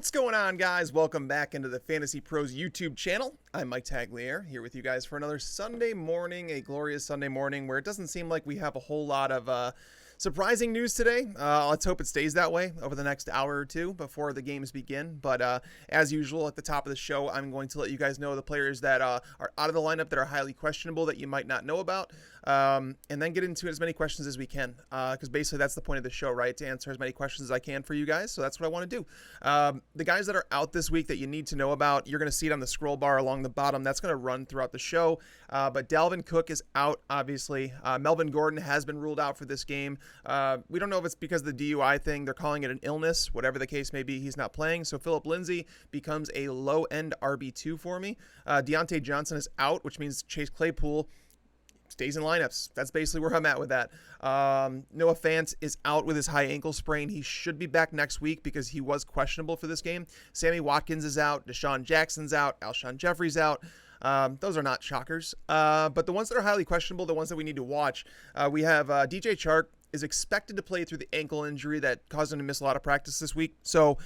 What's going on, guys? Welcome back into the Fantasy Pros YouTube channel. I'm Mike Tagliere, here with you guys for another Sunday morning, a glorious Sunday morning where it doesn't seem like we have a whole lot of surprising news today. Let's hope it stays that way over the next hour or two before the games begin. But as usual, at the top of the show, I'm going to let you guys know the players that are out of the lineup that are highly questionable that you might not know about, and then get into as many questions as we can, because basically that's the point of the show, right? To answer as many questions as I can for you guys. So that's what I want to do. The guys that are out this week that you need to know about, you're going to see it on the scroll bar along the bottom. That's going to run throughout the show. But Dalvin Cook is out, obviously. Melvin Gordon has been ruled out for this game. We don't know if it's because of the DUI thing. They're calling it an illness. Whatever the case may be, he's not playing. So Phillip Lindsey becomes a low-end RB2 for me. Deontay Johnson is out, which means Chase Claypool stays in lineups. That's basically where I'm at with that. Noah Fant is out with his high ankle sprain. He should be back next week because he was questionable for this game. Sammy Watkins is out. Deshaun Jackson's out. Alshon Jeffrey's out. Those are not shockers. But the ones that are highly questionable, the ones that we need to watch, we have DJ Chark is expected to play through the ankle injury that caused him to miss a lot of practice this week. So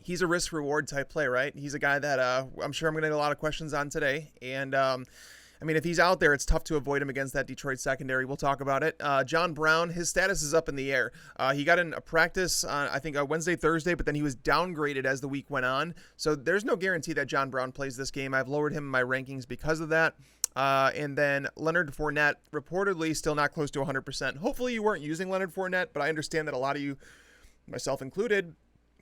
he's a risk-reward type play, right? He's a guy that I'm sure I'm going to get a lot of questions on today. And I mean, if he's out there, it's tough to avoid him against that Detroit secondary. We'll talk about it. John Brown, his status is up in the air. He got in a practice on, I think, Wednesday, Thursday, but then he was downgraded as the week went on. So there's no guarantee that John Brown plays this game. I've lowered him in my rankings because of that. And then Leonard Fournette, reportedly still not close to 100%. Hopefully you weren't using Leonard Fournette, but I understand that a lot of you, myself included,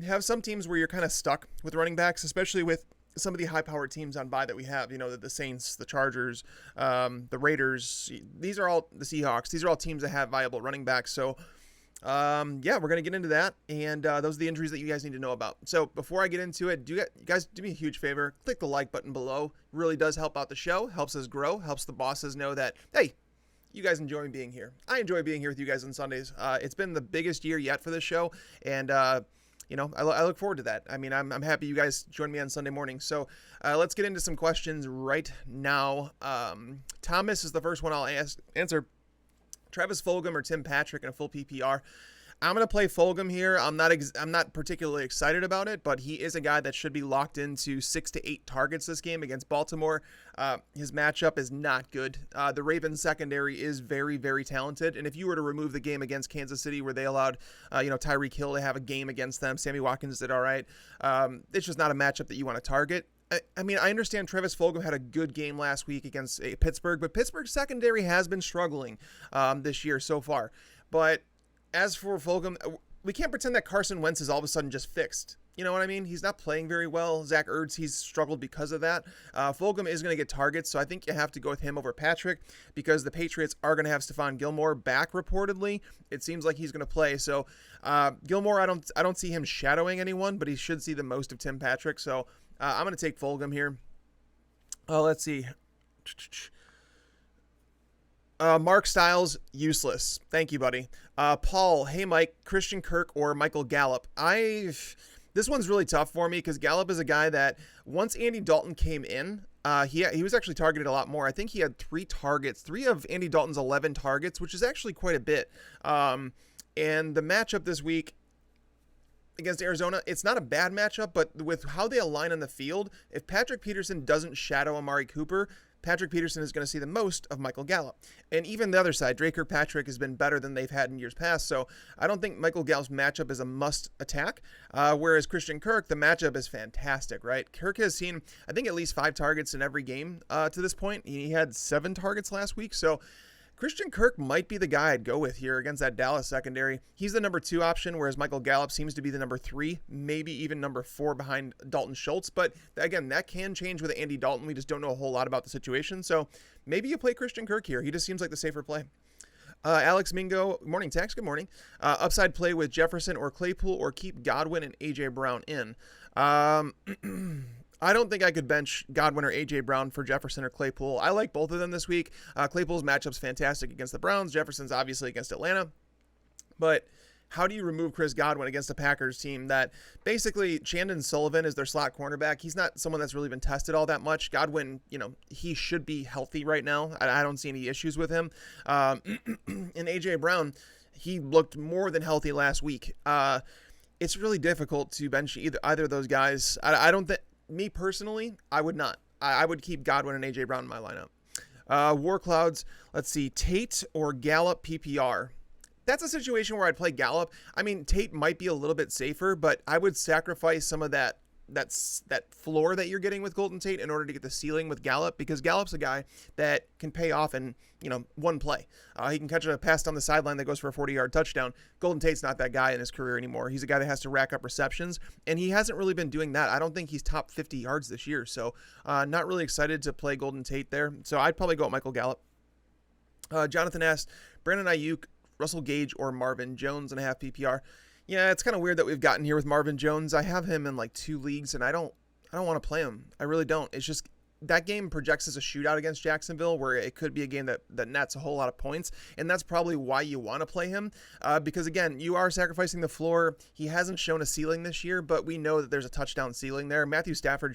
have some teams where you're kind of stuck with running backs, especially with some of the high-powered teams on bye that we have, you know, the Saints, the Chargers, the Raiders. These are all the Seahawks. These are all teams that have viable running backs. So, yeah, we're going to get into that. And those are the injuries that you guys need to know about. So before I get into it, you guys do me a huge favor. Click the like button below. It really does help out the show, helps us grow, helps the bosses know that, hey, you guys enjoy being here. I enjoy being here with you guys on Sundays. It's been the biggest year yet for this show. And, you know, I look forward to that. I mean, I'm happy you guys join me on Sunday morning. So let's get into some questions right now. Thomas is the first one I'll answer. Travis Fulgham or Tim Patrick in a full PPR. I'm going to play Fulgham here. I'm not particularly excited about it, but he is a guy that should be locked into 6 to 8 targets this game against Baltimore. His matchup is not good. The Ravens secondary is very, very talented. And if you were to remove the game against Kansas City where they allowed, Tyreek Hill to have a game against them, Sammy Watkins did all right. It's just not a matchup that you want to target. I mean, I understand Travis Fulgham had a good game last week against Pittsburgh, but Pittsburgh's secondary has been struggling this year so far. But as for Fulgham, we can't pretend that Carson Wentz is all of a sudden just fixed. You know what I mean? He's not playing very well. Zach Ertz, he's struggled because of that. Fulgham is going to get targets, so I think you have to go with him over Patrick because the Patriots are going to have Stephon Gilmore back reportedly. It seems like he's going to play. So Gilmore, I don't see him shadowing anyone, but he should see the most of Tim Patrick. So I'm going to take Fulgham here. Let's see. Mark Stiles, useless. Thank you, buddy. Paul, hey, Mike, Christian Kirk or Michael Gallop? This one's really tough for me because Gallop is a guy that once Andy Dalton came in, he was actually targeted a lot more. I think he had 3 targets, 3 of Andy Dalton's 11 targets, which is actually quite a bit. And the matchup this week against Arizona, it's not a bad matchup, but with how they align on the field, if Patrick Peterson doesn't shadow Amari Cooper, Patrick Peterson is going to see the most of Michael Gallup. And even the other side, Drake Kirkpatrick has been better than they've had in years past. So I don't think Michael Gallup's matchup is a must attack. Whereas Christian Kirk, the matchup is fantastic, right? Kirk has seen, I think, at least 5 targets in every game to this point. He had 7 targets last week. So Christian Kirk might be the guy I'd go with here against that Dallas secondary. He's the number 2 option, whereas Michael Gallup seems to be the number 3, maybe even number 4 behind Dalton Schultz. But again, that can change with Andy Dalton. We just don't know a whole lot about the situation. So maybe you play Christian Kirk here. He just seems like the safer play. Alex Mingo, morning, Tax, good morning. Upside play with Jefferson or Claypool or keep Godwin and A.J. Brown in. I don't think I could bench Godwin or A.J. Brown for Jefferson or Claypool. I like both of them this week. Claypool's matchup's fantastic against the Browns. Jefferson's obviously against Atlanta. But how do you remove Chris Godwin against a Packers team that basically Chandon Sullivan is their slot cornerback? He's not someone that's really been tested all that much. Godwin, he should be healthy right now. I don't see any issues with him. And A.J. Brown, he looked more than healthy last week. it's really difficult to bench either of those guys. I don't think, me personally, I would not. I would keep Godwin and A.J. Brown in my lineup. War Clouds, let's see, Tate or Gallop PPR. That's a situation where I'd play Gallop. I mean, Tate might be a little bit safer, but I would sacrifice some of that floor that you're getting with Golden Tate in order to get the ceiling with Gallop, because Gallop's a guy that can pay off in, one play. He can catch a pass down the sideline that goes for a 40-yard touchdown. Golden Tate's not that guy in his career anymore. He's a guy that has to rack up receptions, and he hasn't really been doing that. I don't think he's top 50 yards this year, so not really excited to play Golden Tate there. So I'd probably go with Michael Gallop. Jonathan asked, Brandon Ayuk, Russell Gage, or Marvin Jones and a half PPR. Yeah, it's kind of weird that we've gotten here with Marvin Jones. I have him in like 2 leagues, and I don't want to play him. I really don't. It's just that game projects as a shootout against Jacksonville, where it could be a game that nets a whole lot of points, and that's probably why you want to play him, because, again, you are sacrificing the floor. He hasn't shown a ceiling this year, but we know that there's a touchdown ceiling there. Matthew Stafford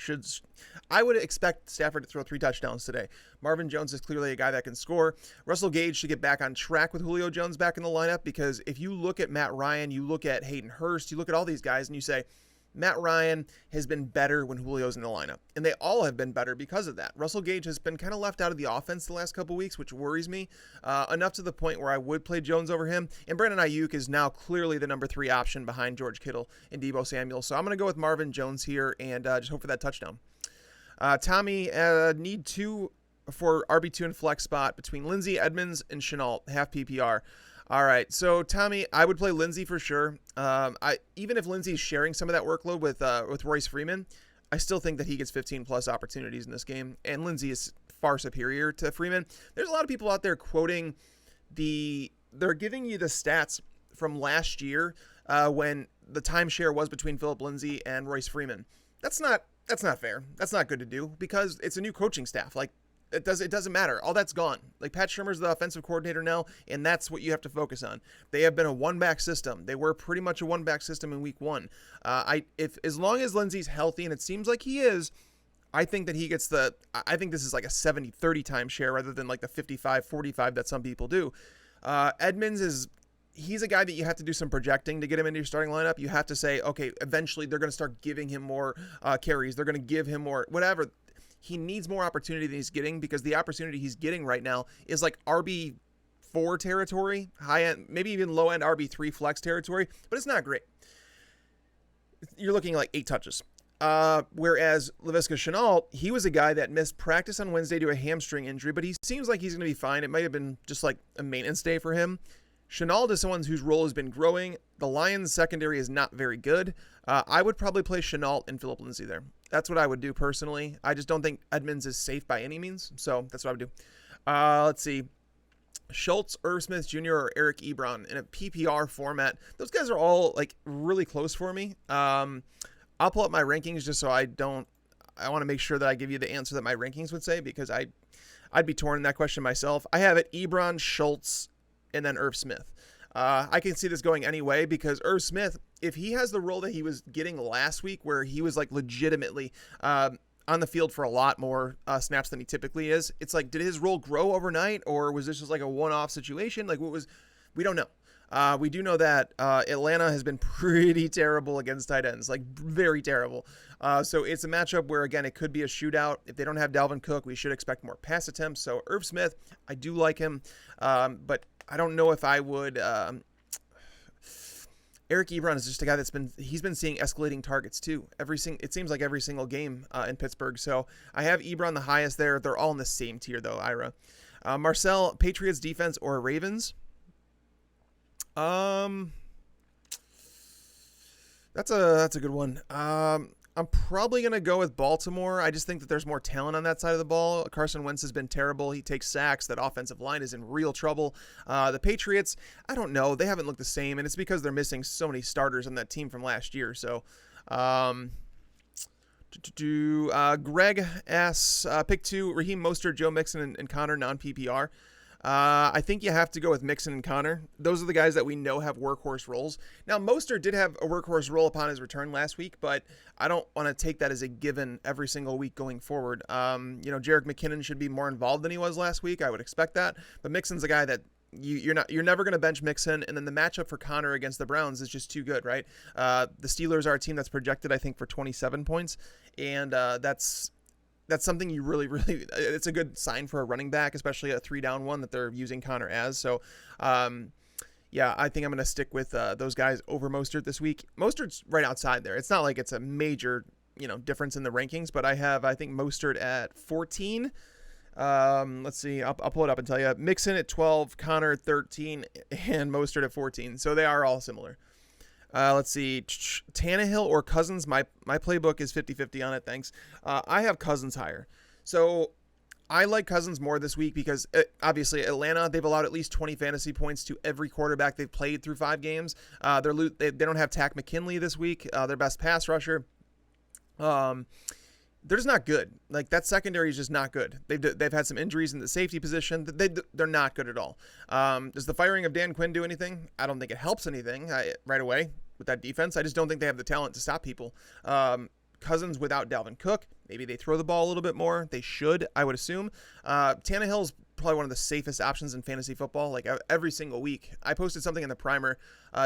I would expect Stafford to throw 3 touchdowns today. Marvin Jones is clearly a guy that can score. Russell Gage should get back on track with Julio Jones back in the lineup, because if you look at Matt Ryan, you look at Hayden Hurst, you look at all these guys, and you say, Matt Ryan has been better when Julio's in the lineup, and they all have been better because of that. Russell Gage has been kind of left out of the offense the last couple weeks, which worries me, enough to the point where I would play Jones over him. And Brandon Ayuk is now clearly the number 3 option behind George Kittle and Deebo Samuel. So I'm going to go with Marvin Jones here and just hope for that touchdown. Tommy, need 2 for RB2 and flex spot between Lindsey, Edmonds, and Shenault, half PPR. All right, so Tommy, I would play Lindsey for sure. Even if Lindsey's sharing some of that workload with Royce Freeman, I still think that he gets 15-plus opportunities in this game, and Lindsey is far superior to Freeman. There's a lot of people out there quoting they're giving you the stats from last year when the timeshare was between Philip Lindsey and Royce Freeman. That's not fair. That's not good to do, because it's a new coaching staff. Like, it doesn't matter. All that's gone. Like, Pat Shurmur's the offensive coordinator now, and that's what you have to focus on. They have been a one-back system. They were pretty much a one-back system in week 1. As long as Lindsey's healthy, and it seems like he is, I think that he gets I think this is like a 70-30 timeshare rather than like the 55-45 that some people do. Edmonds he's a guy that you have to do some projecting to get him into your starting lineup. You have to say, okay, eventually they're going to start giving him more carries. They're going to give him more, whatever. He needs more opportunity than he's getting, because the opportunity he's getting right now is like RB4 territory, high-end, maybe even low-end RB3 flex territory, but it's not great. You're looking at like 8 touches. Whereas Laviska Shenault, he was a guy that missed practice on Wednesday due to a hamstring injury, but he seems like he's going to be fine. It might have been just like a maintenance day for him. Shenault is someone whose role has been growing. The Lions secondary is not very good. I would probably play Shenault and Philip Lindsey there. That's what I would do personally. I just don't think Edmonds is safe by any means, so that's what I would do. Let's see. Schultz, Irf Smith Jr., or Eric Ebron in a PPR format. Those guys are all like really close for me. I'll pull up my rankings just so I want to make sure that I give you the answer that my rankings would say, because I'd be torn in that question myself. I have it Ebron, Schultz, and then Irf Smith. I can see this going any way, because Irf Smith, if he has the role that he was getting last week, where he was like legitimately on the field for a lot more snaps than he typically is, it's like, did his role grow overnight, or was this just like a one-off situation? Like, we don't know. We do know that Atlanta has been pretty terrible against tight ends, like very terrible. So it's a matchup where, again, it could be a shootout. If they don't have Dalvin Cook, we should expect more pass attempts. So Irf Smith, I do like him, but I don't know if I would. Eric Ebron is just a guy he's been seeing escalating targets too. It seems like every single game in Pittsburgh. So I have Ebron the highest there. They're all in the same tier though, Ira. Marcel, Patriots defense or Ravens? That's a good one. I'm probably going to go with Baltimore. I just think that there's more talent on that side of the ball. Carson Wentz has been terrible. He takes sacks. That offensive line is in real trouble. The Patriots, I don't know. They haven't looked the same, and it's because they're missing so many starters on that team from last year. So, Greg asks, pick 2, Raheem Mostert, Joe Mixon, and Connor, non-PPR. I think you have to go with Mixon and Connor. Those are the guys that we know have workhorse roles. Now, Mostert did have a workhorse role upon his return last week, but I don't want to take that as a given every single week going forward. Jerick McKinnon should be more involved than he was last week. I would expect that. But Mixon's a guy that you're never going to bench Mixon, and then the matchup for Connor against the Browns is just too good, right? The Steelers are a team that's projected, I think, for 27 points, and that's something you really, it's a good sign for a running back, especially a 3-down one that they're using Connor as. So, yeah, I think I'm going to stick with those guys over Mostert this week. Mostert's right outside there. It's not like it's a major, difference in the rankings, but I think Mostert at 14. Let's see. I'll pull it up and tell you. Mixon at 12, Connor at 13, and Mostert at 14. So they are all similar. Let's see. Tannehill or Cousins. My playbook is 50-50 on it. Thanks. I have Cousins higher. So I like Cousins more this week because obviously Atlanta, they've allowed at least 20 fantasy points to every quarterback they've played through 5 games. They don't have Tack McKinley this week, their best pass rusher. They're just not good. Like, that secondary is just not good. They've had some injuries in the safety position. They're not good at all. Does the firing of Dan Quinn do anything? I don't think it helps anything right away with that defense. I just don't think they have the talent to stop people. Cousins without Dalvin Cook. Maybe they throw the ball a little bit more. They should, I would assume. Tannehill's probably one of the safest options in fantasy football, like every single week. I posted something in the primer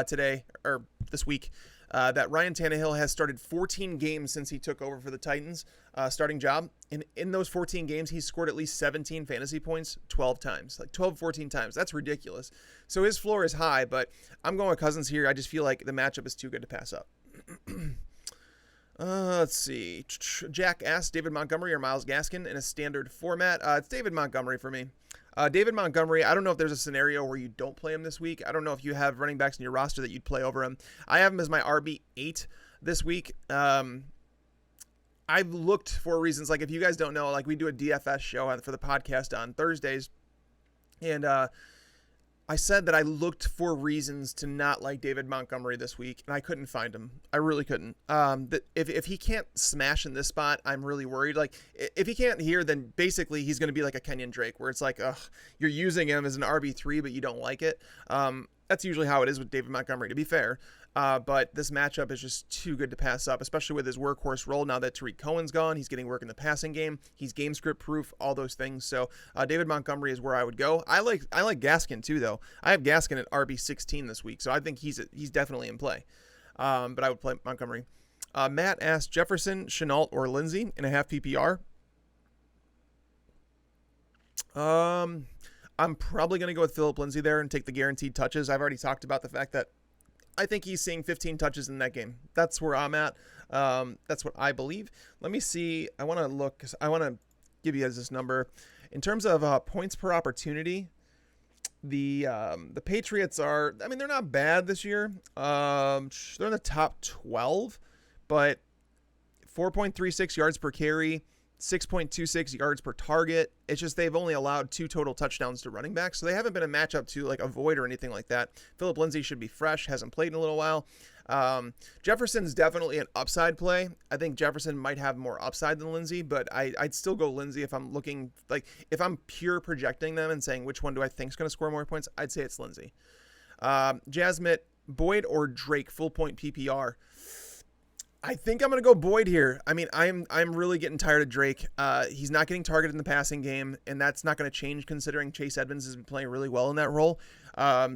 today, or this week, that Ryan Tannehill has started 14 games since he took over for the Titans starting job. And in those 14 games, he's scored at least 17 fantasy points 12 times, like 12, 14 times. That's ridiculous. So his floor is high, but I'm going with Cousins here. I just feel like the matchup is too good to pass up. Let's see. Jack asked David Montgomery or Myles Gaskin in a standard format. It's David Montgomery for me. David Montgomery, I don't know if there's a scenario where you don't play him this week. I don't know if you have running backs in your roster that you'd play over him. I have him as my RB8 this week. I've looked for reasons. Like, if you guys don't know, like, we do a DFS show for the podcast on Thursdays. And I said that I looked for reasons to not like David Montgomery this week, and I couldn't find him. I really couldn't. If he can't smash in this spot, I'm really worried. Like, if he can't here, then basically he's going to be like a Kenyon Drake, where it's like, you're using him as an RB3, but you don't like it. That's usually how it is with David Montgomery, to be fair. But this matchup is just too good to pass up, especially with his workhorse role. Now that Tariq Cohen's gone, he's getting work in the passing game. He's game script proof, all those things. So David Montgomery is where I would go. I like Gaskin too, though. I have Gaskin at RB16 this week, so I think he's definitely in play. But I would play Montgomery. Matt asked Jefferson, Shenault, or Lindsey in a half PPR. I'm probably going to go with Phillip Lindsey there and take the guaranteed touches. I've already talked about the fact that I think he's seeing 15 touches in that game. That's where I'm at. That's what I believe. Let me see. I want to look. I want to give you guys this number. In terms of points per opportunity, the Patriots are, I mean, they're not bad this year. They're in the top 12, but 4.36 yards per carry, 6.26 yards per target. It's just they've only allowed 2 total touchdowns to running backs, so they haven't been a matchup to like avoid or anything like that. Phillip Lindsey should be fresh, hasn't played in a little while. Jefferson's definitely an upside play. I think Jefferson might have more upside than Lindsey, but I'd still go Lindsey if I'm looking, like, if I'm pure projecting them and saying which one do I think is going to score more points, I'd say it's Lindsey. Jasmine, Boyd or Drake, full point PPR. I think I'm going to go Boyd here. I mean, I'm really getting tired of Drake. He's not getting targeted in the passing game, and that's not going to change considering Chase Edmonds has been playing really well in that role.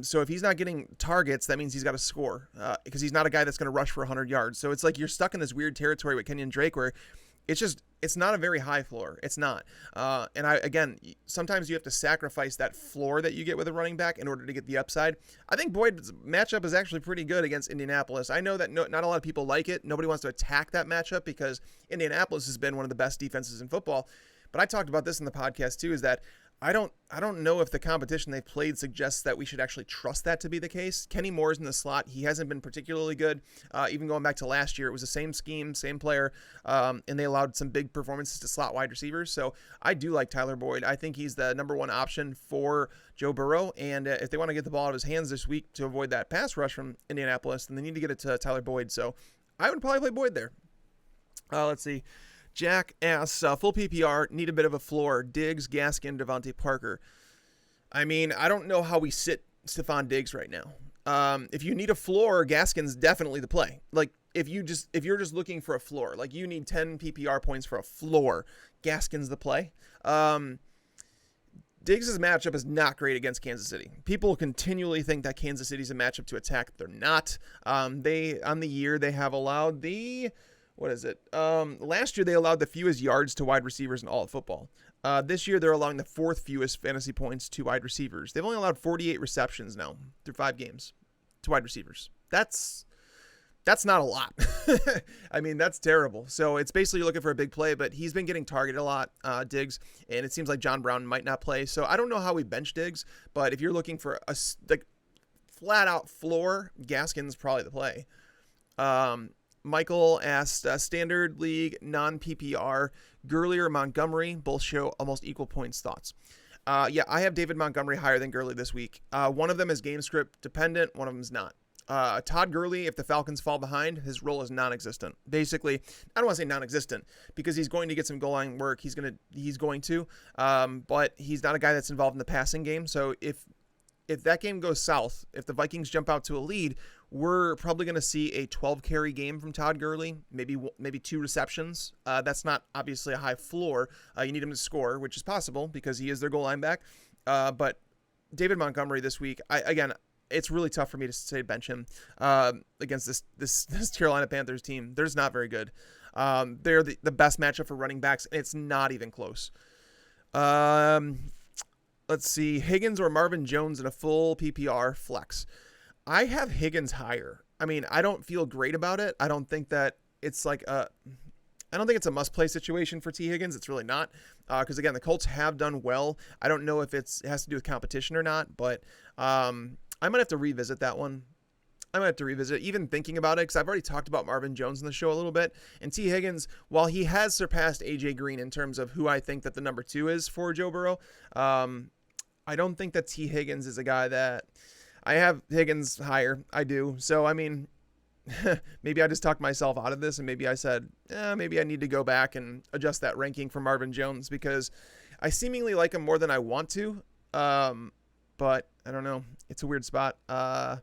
So if he's not getting targets, that means he's got to score because he's not a guy that's going to rush for 100 yards. So it's like you're stuck in this weird territory with Kenyon Drake where it's not a very high floor. It's not. Again, sometimes you have to sacrifice that floor that you get with a running back in order to get the upside. I think Boyd's matchup is actually pretty good against Indianapolis. I know that not a lot of people like it. Nobody wants to attack that matchup because Indianapolis has been one of the best defenses in football. But I talked about this in the podcast too, is that I don't know if the competition they've played suggests that we should actually trust that to be the case. Kenny Moore's in the slot. He hasn't been particularly good. Even going back to last year, it was the same scheme, same player, and they allowed some big performances to slot wide receivers. So I do like Tyler Boyd. I think he's the number one option for Joe Burrow. And if they want to get the ball out of his hands this week to avoid that pass rush from Indianapolis, then they need to get it to Tyler Boyd. So I would probably play Boyd there. Let's see. Jack asks, full PPR, need a bit of a floor. Diggs, Gaskin, Devontae Parker. I mean, I don't know how we sit Stephon Diggs right now. If you need a floor, Gaskin's definitely the play. Like, if you're just looking for a floor, like you need 10 PPR points for a floor, Gaskin's the play. Diggs' matchup is not great against Kansas City. People continually think that Kansas City's a matchup to attack. They're not. On the year, they have allowed last year they allowed the fewest yards to wide receivers in all of football. This year they're allowing the 4th fewest fantasy points to wide receivers. They've only allowed 48 receptions now through 5 games to wide receivers. That's not a lot. I mean, that's terrible. So it's basically you're looking for a big play, but he's been getting targeted a lot, Diggs, and it seems like John Brown might not play. So I don't know how we bench Diggs, but if you're looking for a flat out floor, Gaskin's probably the play. Michael asked, standard league, non-PPR, Gurley or Montgomery, both show almost equal points. Thoughts? Yeah, I have David Montgomery higher than Gurley this week. One of them is game script dependent, one of them is not. Todd Gurley, if the Falcons fall behind, his role is non-existent. Basically, I don't want to say non-existent because he's going to get some goal line work. He's going to, but he's not a guy that's involved in the passing game. So if that game goes south, if the Vikings jump out to a lead, we're probably going to see a 12 carry game from Todd Gurley, maybe 2 receptions. That's not obviously a high floor. You need him to score, which is possible because he is their goal line back. But David Montgomery this week, it's really tough for me to say bench him against this Carolina Panthers team. They're just not very good. They're the best matchup for running backs, and it's not even close. Let's see. Higgins or Marvin Jones in a full PPR flex. I have Higgins higher. I mean, I don't feel great about it. I don't think that it's I don't think it's a must-play situation for T. Higgins. It's really not. Because, again, the Colts have done well. I don't know if it has to do with competition or not, but I might have to revisit that one. Even thinking about it, because I've already talked about Marvin Jones in the show a little bit. And T. Higgins, while he has surpassed A.J. Green in terms of who I think that the number 2 is for Joe Burrow, I don't think that T. Higgins is a guy that I have Higgins higher. I do. So, I mean, maybe I just talked myself out of this, and maybe I said, maybe I need to go back and adjust that ranking for Marvin Jones because I seemingly like him more than I want to. But I don't know. It's a weird spot. I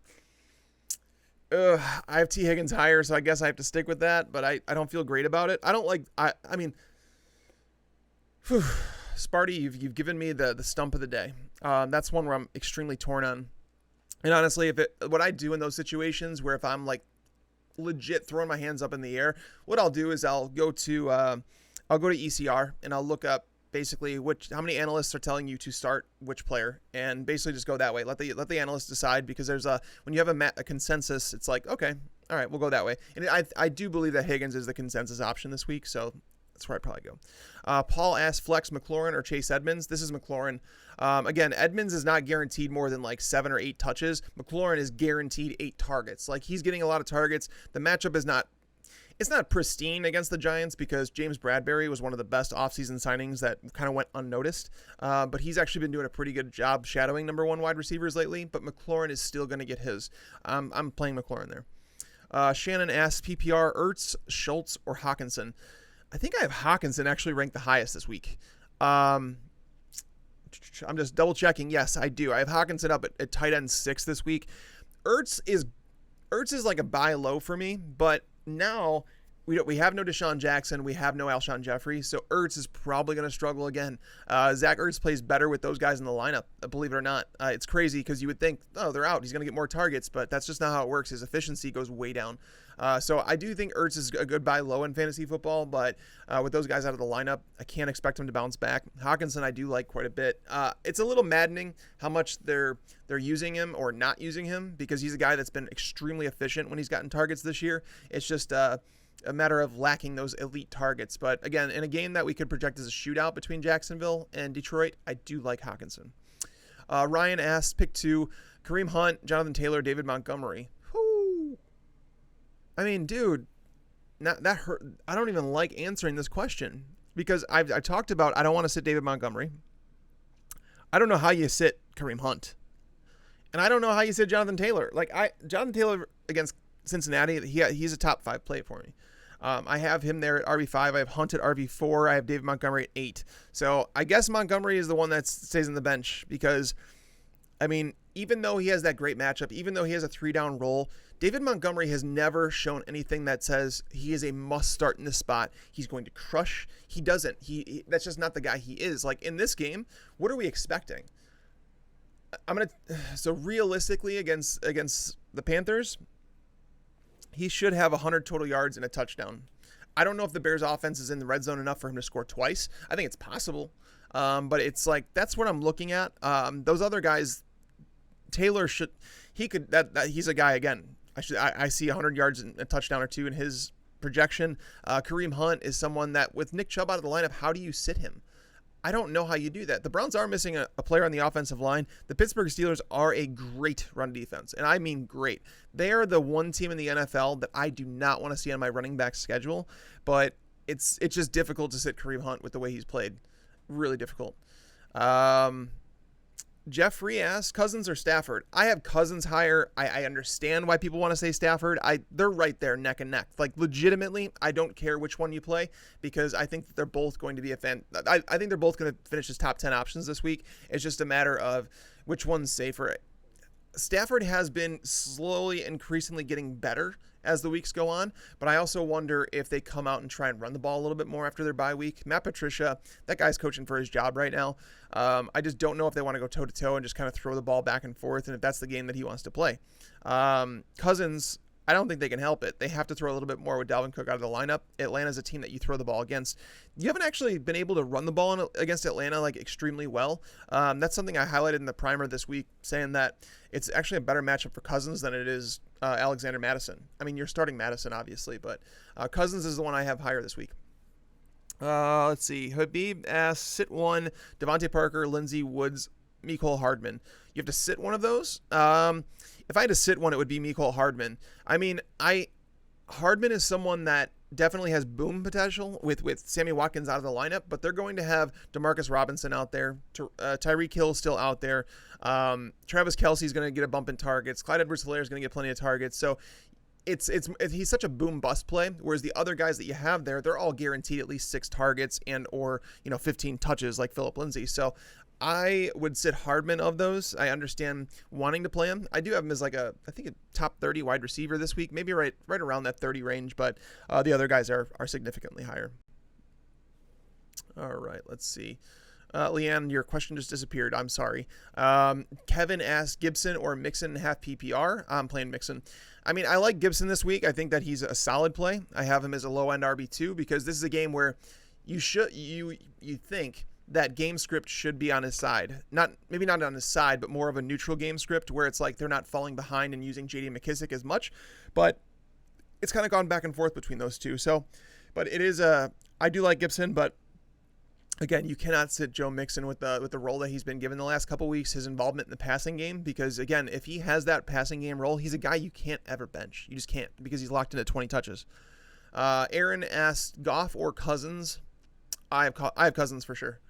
have T. Higgins higher, so I guess I have to stick with that, but I don't feel great about it. I mean, Sparty, you've given me the stump of the day. That's one where I'm extremely torn on. And honestly, what I do in those situations where if I'm like legit throwing my hands up in the air, what I'll do is I'll go to ECR and I'll look up basically how many analysts are telling you to start which player, and basically just go that way. Let the analysts decide, because when you have a consensus, it's like, okay, all right, we'll go that way. And I do believe that Higgins is the consensus option this week, so that's where I'd probably go. Paul asked, flex McLaurin or Chase Edmonds. This is McLaurin. Again, Edmonds is not guaranteed more than like 7 or 8 touches. McLaurin is guaranteed 8 targets. Like, he's getting a lot of targets. The matchup is not pristine against the Giants because James Bradbury was one of the best offseason signings that kind of went unnoticed. But he's actually been doing a pretty good job shadowing number 1 wide receivers lately. But McLaurin is still going to get his. I'm playing McLaurin there. Shannon asks, PPR, Ertz, Schultz, or Hawkinson. I think I have Hawkinson actually ranked the highest this week. I'm just double checking. Yes, I do. I have Hawkinson up at tight end 6 this week. Ertz is like a buy low for me, but now we have no Deshaun Jackson. We have no Alshon Jeffrey. So Ertz is probably going to struggle again. Zach Ertz plays better with those guys in the lineup, believe it or not. It's crazy because you would think, oh, they're out, he's going to get more targets, but that's just not how it works. His efficiency goes way down. So I do think Ertz is a good buy low in fantasy football, but with those guys out of the lineup, I can't expect him to bounce back. Hawkinson I do like quite a bit. It's a little maddening how much they're using him or not using him, because he's a guy that's been extremely efficient when he's gotten targets this year. It's just a matter of lacking those elite targets. But again, in a game that we could project as a shootout between Jacksonville and Detroit, I do like Hawkinson. Ryan asks, pick 2, Kareem Hunt, Jonathan Taylor, David Montgomery. Whoo! I mean, dude, that hurt. I don't even like answering this question because I talked about I don't want to sit David Montgomery. I don't know how you sit Kareem Hunt. And I don't know how you sit Jonathan Taylor. Jonathan Taylor against Cincinnati, he's a top 5 play for me. I have him there at RB5. I have Hunt at RB4. I have David Montgomery at 8. So I guess Montgomery is the one that stays on the bench because, I mean, even though he has that great matchup, even though he has a 3-down role, David Montgomery has never shown anything that says he is a must start in this spot. He's going to crush. He doesn't. That's just not the guy he is. Like in this game, what are we expecting? So realistically against the Panthers, he should have 100 total yards and a touchdown. I don't know if the Bears offense is in the red zone enough for him to score twice. I think it's possible. But it's like, that's what I'm looking at. Those other guys, Taylor he's a guy again. I see 100 yards and a touchdown or two in his projection. Kareem Hunt is someone that with Nick Chubb out of the lineup, how do you sit him? I don't know how you do that. The Browns are missing a player on the offensive line. The Pittsburgh Steelers are a great run defense, and I mean great. They are the one team in the NFL that I do not want to see on my running back schedule, but it's just difficult to sit Kareem Hunt with the way he's played. Really difficult. Jeffrey asks, Cousins or Stafford? I have Cousins higher. I understand why people want to say Stafford. They're right there, neck and neck. Like, legitimately, I don't care which one you play because I think that they're both going to be I think they're both going to finish as top 10 options this week. It's just a matter of which one's safer. Stafford has been slowly, increasingly getting better as the weeks go on, but I also wonder if they come out and try and run the ball a little bit more after their bye week. Matt Patricia, that guy's coaching for his job right now. I just don't know if they want to go toe-to-toe and just kind of throw the ball back and forth, and if that's the game that he wants to play. Cousins, I don't think they can help it. They have to throw a little bit more with Dalvin Cook out of the lineup. Atlanta's a team that you throw the ball against. You haven't actually been able to run the ball against Atlanta like extremely well. That's something I highlighted in the primer this week, saying that it's actually a better matchup for Cousins than it is Alexander Madison. I mean, you're starting Madison, obviously, but Cousins is the one I have higher this week. Let's see. Habib asks, sit one, Devontae Parker, Lindsey, Woods, Mecole Hardman. You have to sit one of those? If I had to sit one, it would be Mecole Hardman. I mean, Hardman is someone that definitely has boom potential with Sammy Watkins out of the lineup, but they're going to have Demarcus Robinson out there. Tyreek Hill still out there. Travis Kelce's going to get a bump in targets. Clyde Edwards-Helaire is going to get plenty of targets. So he's such a boom bust play, whereas the other guys that you have there, they're all guaranteed at least 6 targets and or 15 touches like Phillip Lindsay. So I would sit Hardman of those. I understand wanting to play him. I do have him as I think a top 30 wide receiver this week, maybe right around that 30 range, but the other guys are significantly higher. All right, let's see. Leanne, your question just disappeared. I'm sorry. Kevin asked Gibson or Mixon half PPR. I'm playing Mixon. I mean, I like Gibson this week. I think that he's a solid play. I have him as a low-end RB2 because this is a game where you think that game script should be on his side. Maybe not on his side, but more of a neutral game script where it's like they're not falling behind and using J.D. McKissic as much. But it's kind of gone back and forth between those two. So, but it is I do like Gibson, but again, you cannot sit Joe Mixon with the role that he's been given the last couple weeks, his involvement in the passing game, because again, if he has that passing game role, he's a guy you can't ever bench. You just can't because he's locked into 20 touches. Aaron asked Goff or Cousins. I have Cousins for sure.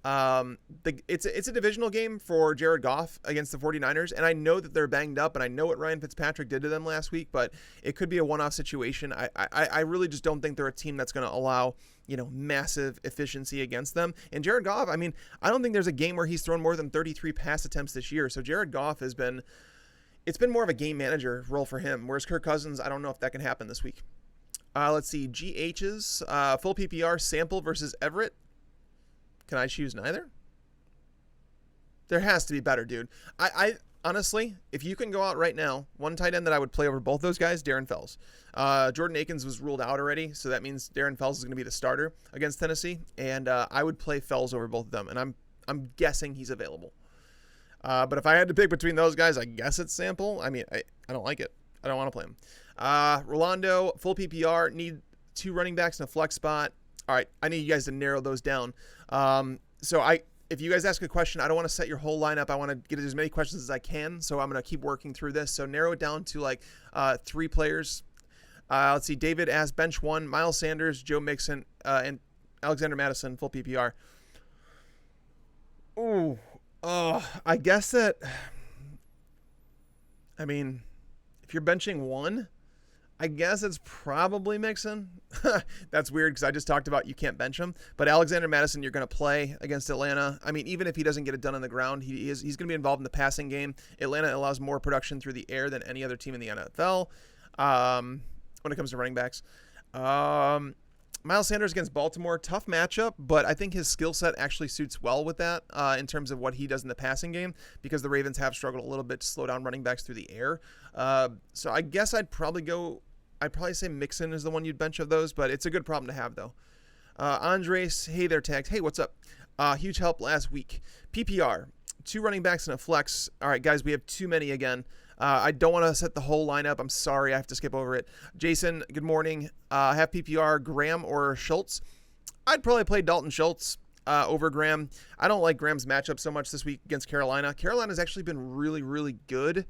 It's a divisional game for Jared Goff against the 49ers, and I know that they're banged up, and I know what Ryan Fitzpatrick did to them last week, but it could be a one-off situation. I really just don't think they're a team that's going to allow massive efficiency against them. And Jared Goff, I mean, I don't think there's a game where he's thrown more than 33 pass attempts this year. So Jared Goff it's been more of a game manager role for him, whereas Kirk Cousins, I don't know if that can happen this week. Let's see, GH's full PPR sample versus Everett. Can I choose neither? There has to be better, dude. I honestly, if you can go out right now, one tight end that I would play over both those guys, Darren Fells. Jordan Akins was ruled out already, so that means Darren Fells is going to be the starter against Tennessee, and I would play Fells over both of them, and I'm guessing he's available. But if I had to pick between those guys, I guess it's Sample. I mean, I don't like it. I don't want to play him. Rolando, full PPR, need 2 running backs in a flex spot. All right, I need you guys to narrow those down. If you guys ask a question, I don't want to set your whole lineup. I want to get as many questions as I can, so I'm going to keep working through this. So narrow it down to 3 players. Let's see. David asked bench 1, Miles Sanders, Joe Mixon, and Alexander Madison, full PPR. I guess that, I mean, if you're benching 1, I guess it's probably Mixon. That's weird because I just talked about you can't bench him. But Alexander Mattison, you're going to play against Atlanta. I mean, even if he doesn't get it done on the ground, he's going to be involved in the passing game. Atlanta allows more production through the air than any other team in the NFL when it comes to running backs. Miles Sanders against Baltimore, tough matchup, but I think his skill set actually suits well with that in terms of what he does in the passing game because the Ravens have struggled a little bit to slow down running backs through the air. So I guess I'd probably say Mixon is the one you'd bench of those, but it's a good problem to have, though. Andres, hey there, tagged. Hey, what's up? Huge help last week. PPR, 2 running backs and a flex. All right, guys, we have too many again. I don't want to set the whole lineup. I'm sorry. I have to skip over it. Jason, good morning. Have PPR, Graham or Schultz? I'd probably play Dalton Schultz over Graham. I don't like Graham's matchup so much this week against Carolina. Carolina's actually been really, really good.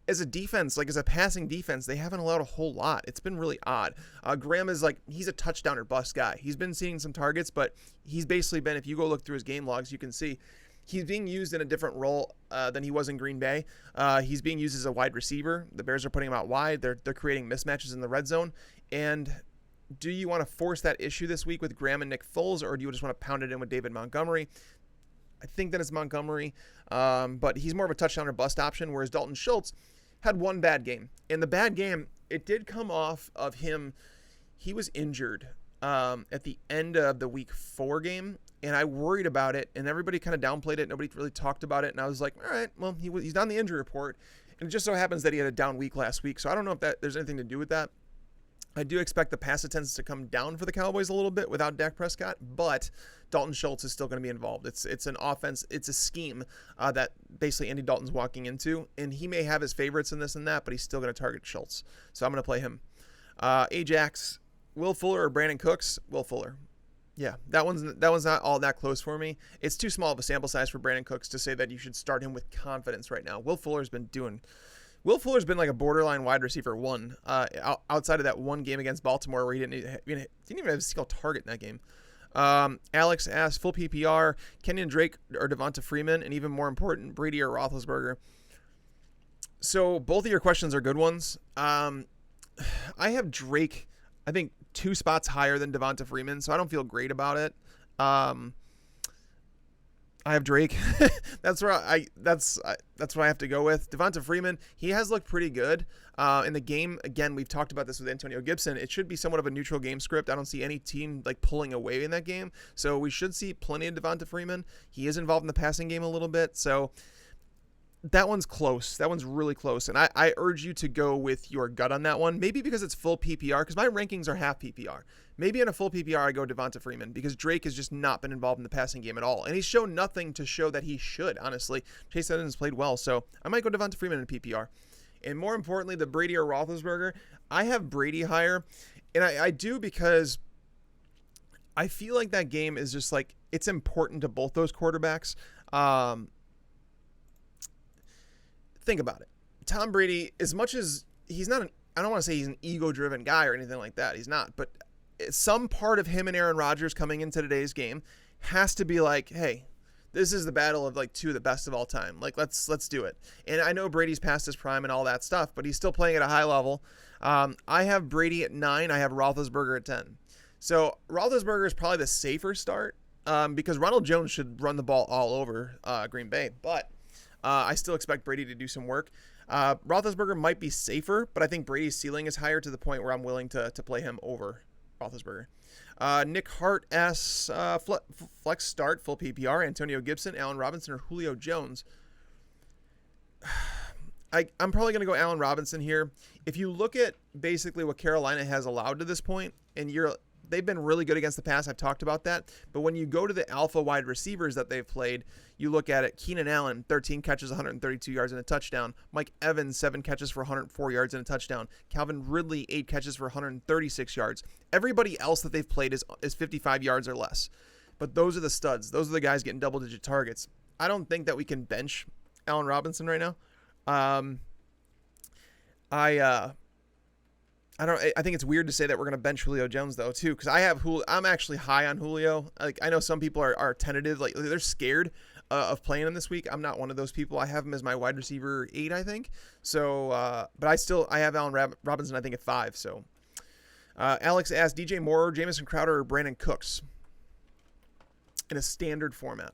As a defense, like as a passing defense, they haven't allowed a whole lot. It's been really odd. Graham is he's a touchdown or bust guy. He's been seeing some targets, but he's basically been, if you go look through his game logs, you can see he's being used in a different role than he was in Green Bay. He's being used as a wide receiver. The Bears are putting him out wide. They're creating mismatches in the red zone. And do you want to force that issue this week with Graham and Nick Foles, or do you just want to pound it in with David Montgomery? I think that it's Montgomery, but he's more of a touchdown or bust option, whereas Dalton Schultz had one bad game. And the bad game, it did come off of him. He was injured at the end of the week 4 game, and I worried about it, and everybody kind of downplayed it. Nobody really talked about it, and I was like, all right, well, he's on the injury report, and it just so happens that he had a down week last week, so I don't know if there's anything to do with that. I do expect the pass attempts to come down for the Cowboys a little bit without Dak Prescott, but Dalton Schultz is still going to be involved. It's an offense, it's a scheme that basically Andy Dalton's walking into, and he may have his favorites in this and that, but he's still going to target Schultz. So I'm going to play him. Ajax, Will Fuller or Brandon Cooks? Will Fuller. Yeah, that one's not all that close for me. It's too small of a sample size for Brandon Cooks to say that you should start him with confidence right now. Will Fuller's been like a borderline wide receiver 1 outside of that one game against Baltimore where he didn't even have a single target in that game. Alex asked, full PPR, Kenyon Drake or Devonta Freeman, and even more important, Brady or Roethlisberger. So both of your questions are good ones. I have Drake, I think, 2 spots higher than Devonta Freeman, so I don't feel great about it. I have Drake. That's what I have to go with. Devonta Freeman, he has looked pretty good in the game. Again, we've talked about this with Antonio Gibson. It should be somewhat of a neutral game script. I don't see any team pulling away in that game. So we should see plenty of Devonta Freeman. He is involved in the passing game a little bit. So that one's close. That one's really close. And I urge you to go with your gut on that one. Maybe because it's full PPR, because my rankings are half PPR. Maybe in a full PPR, I go Devonta Freeman because Drake has just not been involved in the passing game at all. And he's shown nothing to show that he should, honestly. Chase Edmonds played well, so I might go Devonta Freeman in PPR. And more importantly, the Brady or Roethlisberger, I have Brady higher. And I do because I feel like that game is just it's important to both those quarterbacks. Think about it. Tom Brady, as much as he's not I don't want to say he's an ego-driven guy or anything like that. He's not. But some part of him and Aaron Rodgers coming into today's game has to be hey, this is the battle of 2 of the best of all time. Let's do it. And I know Brady's past his prime and all that stuff, but he's still playing at a high level. I have Brady at 9. I have Roethlisberger at 10. So Roethlisberger is probably the safer start because Ronald Jones should run the ball all over Green Bay. But I still expect Brady to do some work. Roethlisberger might be safer, but I think Brady's ceiling is higher to the point where I'm willing to play him over Roethlisberger. Nick Hart asks, flex start, full PPR, Antonio Gibson, Allen Robinson, or Julio Jones. I'm probably going to go Allen Robinson here. If you look at basically what Carolina has allowed to this point, and they've been really good against the pass. I've talked about that. But when you go to the alpha wide receivers that they've played, you look at it. Keenan Allen, 13 catches, 132 yards and a touchdown. Mike Evans, 7 catches for 104 yards and a touchdown. Calvin Ridley, 8 catches for 136 yards. Everybody else that they've played is 55 yards or less. But those are the studs. Those are the guys getting double-digit targets. I don't think that we can bench Allen Robinson right now. I think it's weird to say that we're going to bench Julio Jones though too, because I'm actually high on Julio. Like I know some people are tentative, like they're scared of playing him this week. I'm not one of those people. I have him as my wide receiver 8, I think. So, but I have Allen Robinson, I think, at 5. So, Alex asked DJ Moore, Jameson Crowder, or Brandon Cooks in a standard format.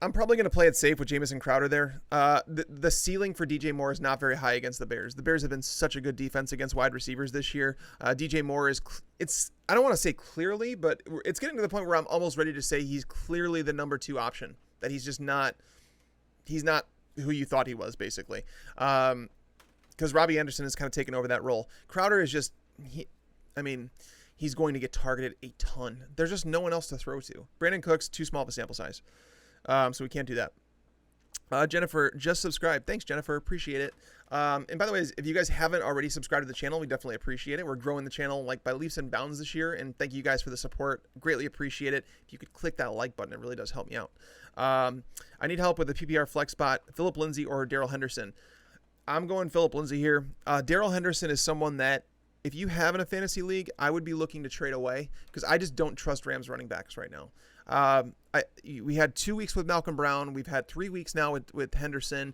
I'm probably going to play it safe with Jameson Crowder there. The ceiling for DJ Moore is not very high against the Bears. The Bears have been such a good defense against wide receivers this year. DJ Moore I don't want to say clearly, but it's getting to the point where I'm almost ready to say he's clearly the number 2 option, that he's not who you thought he was, basically. Because Robbie Anderson has kind of taken over that role. Crowder is he's going to get targeted a ton. There's just no one else to throw to. Brandon Cooks, too small of a sample size. So we can't do that. Jennifer just subscribed. Thanks, Jennifer. Appreciate it. And by the way, if you guys haven't already subscribed to the channel, we definitely appreciate it. We're growing the channel like by leaps and bounds this year, and thank you guys for the support. Greatly appreciate it. If you could click that like button, it really does help me out. I need help with the PPR flex spot, Philip Lindsey or Daryl Henderson. I'm going Philip Lindsey here. Daryl Henderson is someone that if you have in a fantasy league, I would be looking to trade away because I just don't trust Rams running backs right now. We had 2 weeks with Malcolm Brown. We've had 3 weeks now with Henderson.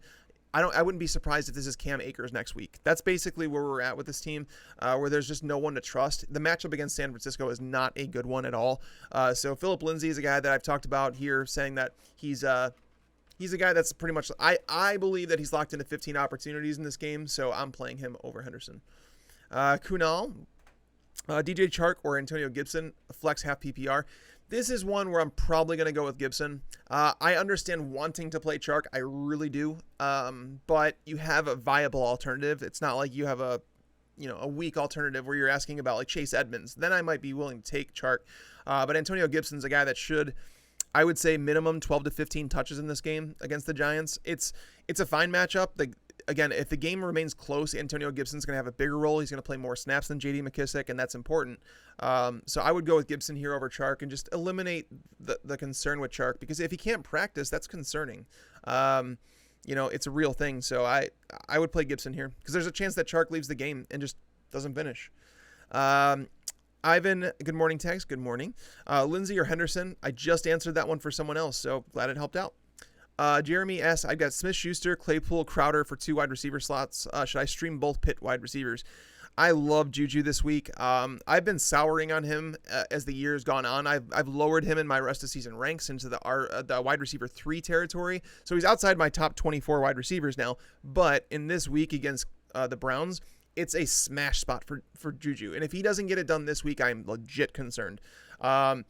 I wouldn't be surprised if this is Cam Akers next week. That's basically where we're at with this team, where there's just no one to trust. The matchup against San Francisco is not a good one at all. So Philip Lindsey is a guy that I've talked about here, saying that he's a guy that's pretty much, I believe that he's locked into 15 opportunities in this game, so I'm playing him over Henderson. Kunal, DJ Chark or Antonio Gibson, flex half PPR. This is one where I'm probably going to go with Gibson. I understand wanting to play Chark. I really do. But you have a viable alternative. It's not like you have a weak alternative where you're asking about like Chase Edmonds. Then I might be willing to take Chark. But Antonio Gibson's a guy that should, I would say, minimum 12 to 15 touches in this game against the Giants. It's a fine matchup. Again, if the game remains close, Antonio Gibson's going to have a bigger role. He's going to play more snaps than J.D. McKissic, and that's important. So I would go with Gibson here over Chark and just eliminate the concern with Chark, because if he can't practice, that's concerning. It's a real thing. So I would play Gibson here because there's a chance that Chark leaves the game and just doesn't finish. Ivan, good morning, text. Good morning. Lindsey or Henderson? I just answered that one for someone else, so glad it helped out. Jeremy asks, I've got Smith-Schuster, Claypool, Crowder for 2 wide receiver slots. Should I stream both Pitt wide receivers? I love Juju this week. I've been souring on him as the year's gone on. I've lowered him in my rest of season ranks into the wide receiver 3 territory. So he's outside my top 24 wide receivers now. But in this week against the Browns, it's a smash spot for Juju. And if he doesn't get it done this week, I'm legit concerned. The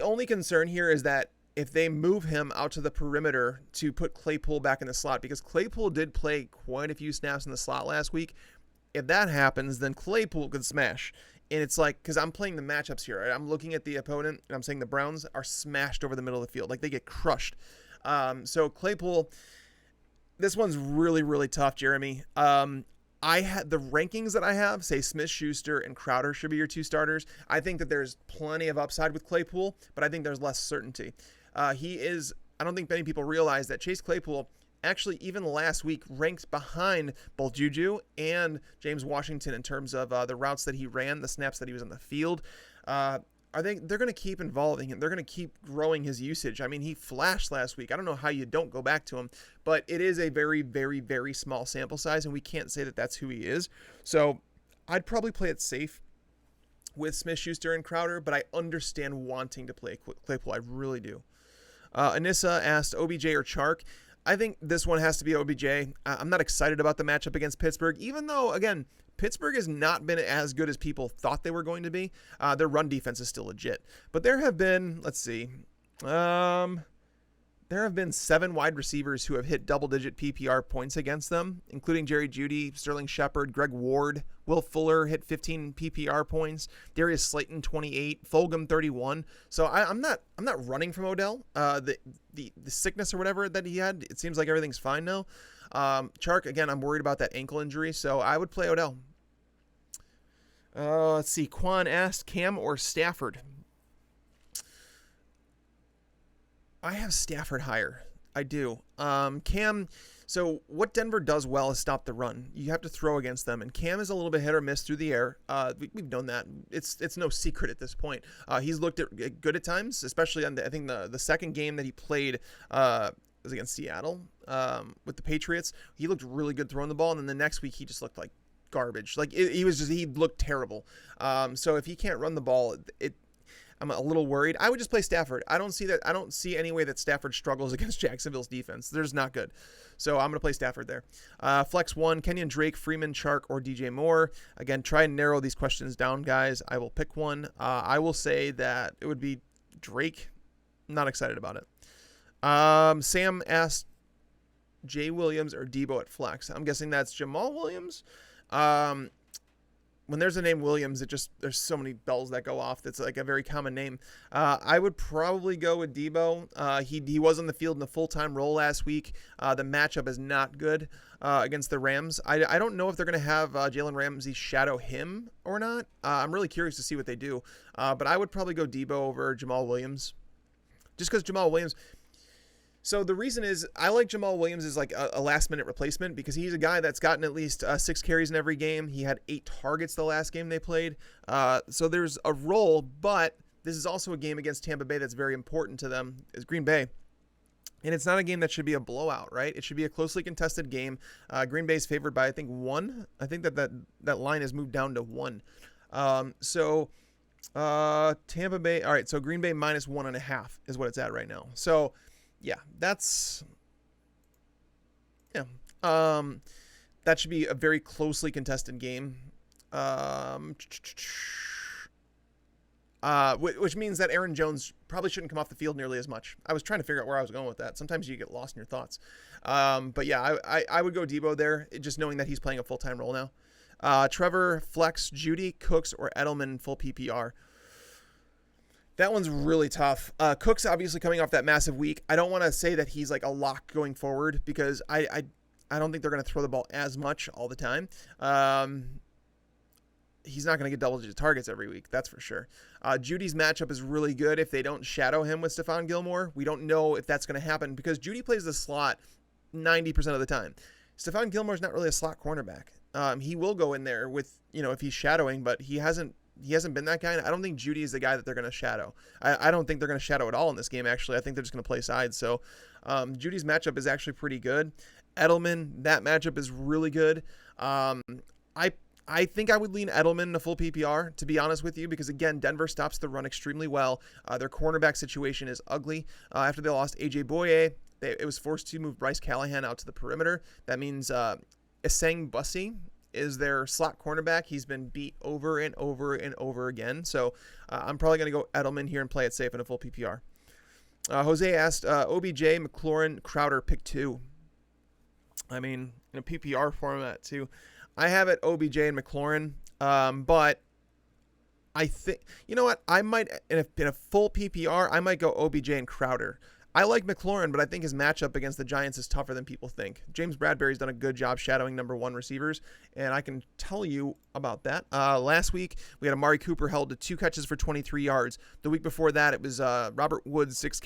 only concern here is that if they move him out to the perimeter to put Claypool back in the slot, because Claypool did play quite a few snaps in the slot last week. If that happens, then Claypool could smash. And it's like, because I'm playing the matchups here, right? I'm looking at the opponent, and I'm saying the Browns are smashed over the middle of the field. Like, they get crushed. So Claypool, this one's really, really tough, Jeremy. I had the rankings that I have say Smith-Schuster and Crowder should be your 2 starters. I think that there's plenty of upside with Claypool, but I think there's less certainty. I don't think many people realize that Chase Claypool actually even last week ranked behind both Juju and James Washington in terms of the routes that he ran, the snaps that he was on the field. They're going to keep involving him. They're going to keep growing his usage. I mean, he flashed last week. I don't know how you don't go back to him, but it is a very, very, very small sample size, and we can't say that that's who he is. So I'd probably play it safe with Smith-Schuster and Crowder, but I understand wanting to play Claypool. I really do. Anissa asked OBJ or Chark. I think this one has to be OBJ. I'm not excited about the matchup against Pittsburgh, even though, again, Pittsburgh has not been as good as people thought they were going to be. Their run defense is still legit. But there have been, there have been 7 wide receivers who have hit double-digit PPR points against them, including Jerry Jeudy, Sterling Shepard, Greg Ward, Will Fuller hit 15 PPR points, Darius Slayton 28, Fulgham 31. So I'm not running from Odell. The sickness or whatever that he had, it seems like everything's fine now. Chark, again, I'm worried about that ankle injury, so I would play Odell. Let's see. Quan asked Cam or Stafford. I have Stafford higher. I do. Cam, so what Denver does well is stop the run. You have to throw against them, and Cam is a little bit hit or miss through the air. We've known that. It's no secret at this point. He's looked good at times, especially on I think the second game that he played was against Seattle with the Patriots. He looked really good throwing the ball, and then the next week he just looked like garbage. Like he looked terrible. So if he can't run the ball, I'm a little worried. I would just play Stafford. I don't see any way that Stafford struggles against Jacksonville's defense. They're just not good. So I'm going to play Stafford there. Flex 1, Kenyon Drake, Freeman, Chark, or DJ Moore. Again, try and narrow these questions down, guys. I will pick one. I will say that it would be Drake. Not excited about it. Sam asked Jay Williams or Debo at flex. I'm guessing that's Jamal Williams. When there's a name Williams, there's so many bells that go off. That's like a very common name. I would probably go with Debo. He was on the field in a full-time role last week. The matchup is not good against the Rams. I don't know if they're going to have Jalen Ramsey shadow him or not. I'm really curious to see what they do. But I would probably go Debo over Jamal Williams. Just because Jamal Williams... So the reason is I like Jamal Williams as like a last-minute replacement because he's a guy that's gotten at least 6 carries in every game. He had 8 targets the last game they played. So there's a role, but this is also a game against Tampa Bay that's very important to them, is Green Bay. And it's not a game that should be a blowout, right? It should be a closely contested game. Green Bay's favored by, I think, 1. I think that line has moved down to 1. Tampa Bay, all right, so Green Bay minus 1.5 is what it's at right now. So... yeah, that should be a very closely contested game. Which means that Aaron Jones probably shouldn't come off the field nearly as much. I was trying to figure out where I was going with that. Sometimes you get lost in your thoughts. But yeah, I would go Debo there, just knowing that he's playing a full-time role now. Trevor, flex, Judy, Cooks, or Edelman full PPR. That one's really tough. Cook's obviously coming off that massive week. I don't want to say that he's like a lock going forward because I don't think they're going to throw the ball as much all the time. He's not going to get double-digit targets every week, that's for sure. Judy's matchup is really good if they don't shadow him with Stephon Gilmore. We don't know if that's going to happen because Judy plays the slot 90% of the time. Stephon Gilmore's not really a slot cornerback. He will go in there with, if he's shadowing, but he hasn't been that guy. And I don't think Judy is the guy that they're going to shadow. I don't think they're going to shadow at all in this game, actually. I think they're just going to play sides. So Judy's matchup is actually pretty good. Edelman, that matchup is really good. I think I would lean Edelman in a full PPR, to be honest with you, because, again, Denver stops the run extremely well. Their cornerback situation is ugly. After they lost A.J. Boye, it was forced to move Bryce Callahan out to the perimeter. That means Essang Bussey is their slot cornerback. He's been beat over and over and over again. So I'm probably going to go Edelman here and play it safe in a full PPR. Jose asked, OBJ, McLaurin, Crowder, pick 2. I mean, in a PPR format too. I have it OBJ and McLaurin, but I think, you know what? I might, in a full PPR, I might go OBJ and Crowder. I like McLaurin, but I think his matchup against the Giants is tougher than people think. James Bradbury's done a good job shadowing number 1 receivers, and I can tell you about that. Last week, we had Amari Cooper held to 2 catches for 23 yards. The week before that, it was Robert Woods, 6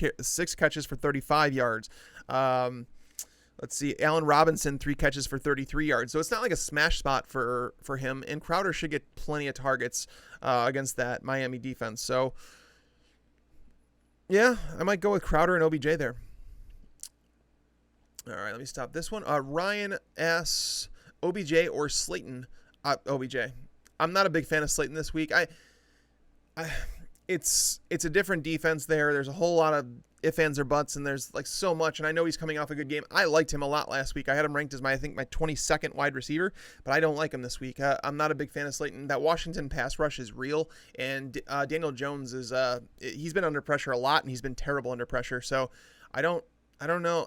catches for 35 yards. Let's see, Allen Robinson, 3 catches for 33 yards. So it's not like a smash spot for him, and Crowder should get plenty of targets against that Miami defense. So, yeah, I might go with Crowder and OBJ there. All right, let me stop this one. Ryan asks, OBJ or Slayton? OBJ. I'm not a big fan of Slayton this week. It's a different defense there. There's a whole lot of ifs, ands, or buts, and there's like so much, and I know he's coming off a good game. I liked him a lot last week. I had him ranked as my 22nd wide receiver, but I don't like him this week. I'm not a big fan of Slayton. That Washington pass rush is real, and Daniel Jones is he's been under pressure a lot, and he's been terrible under pressure. So I don't know.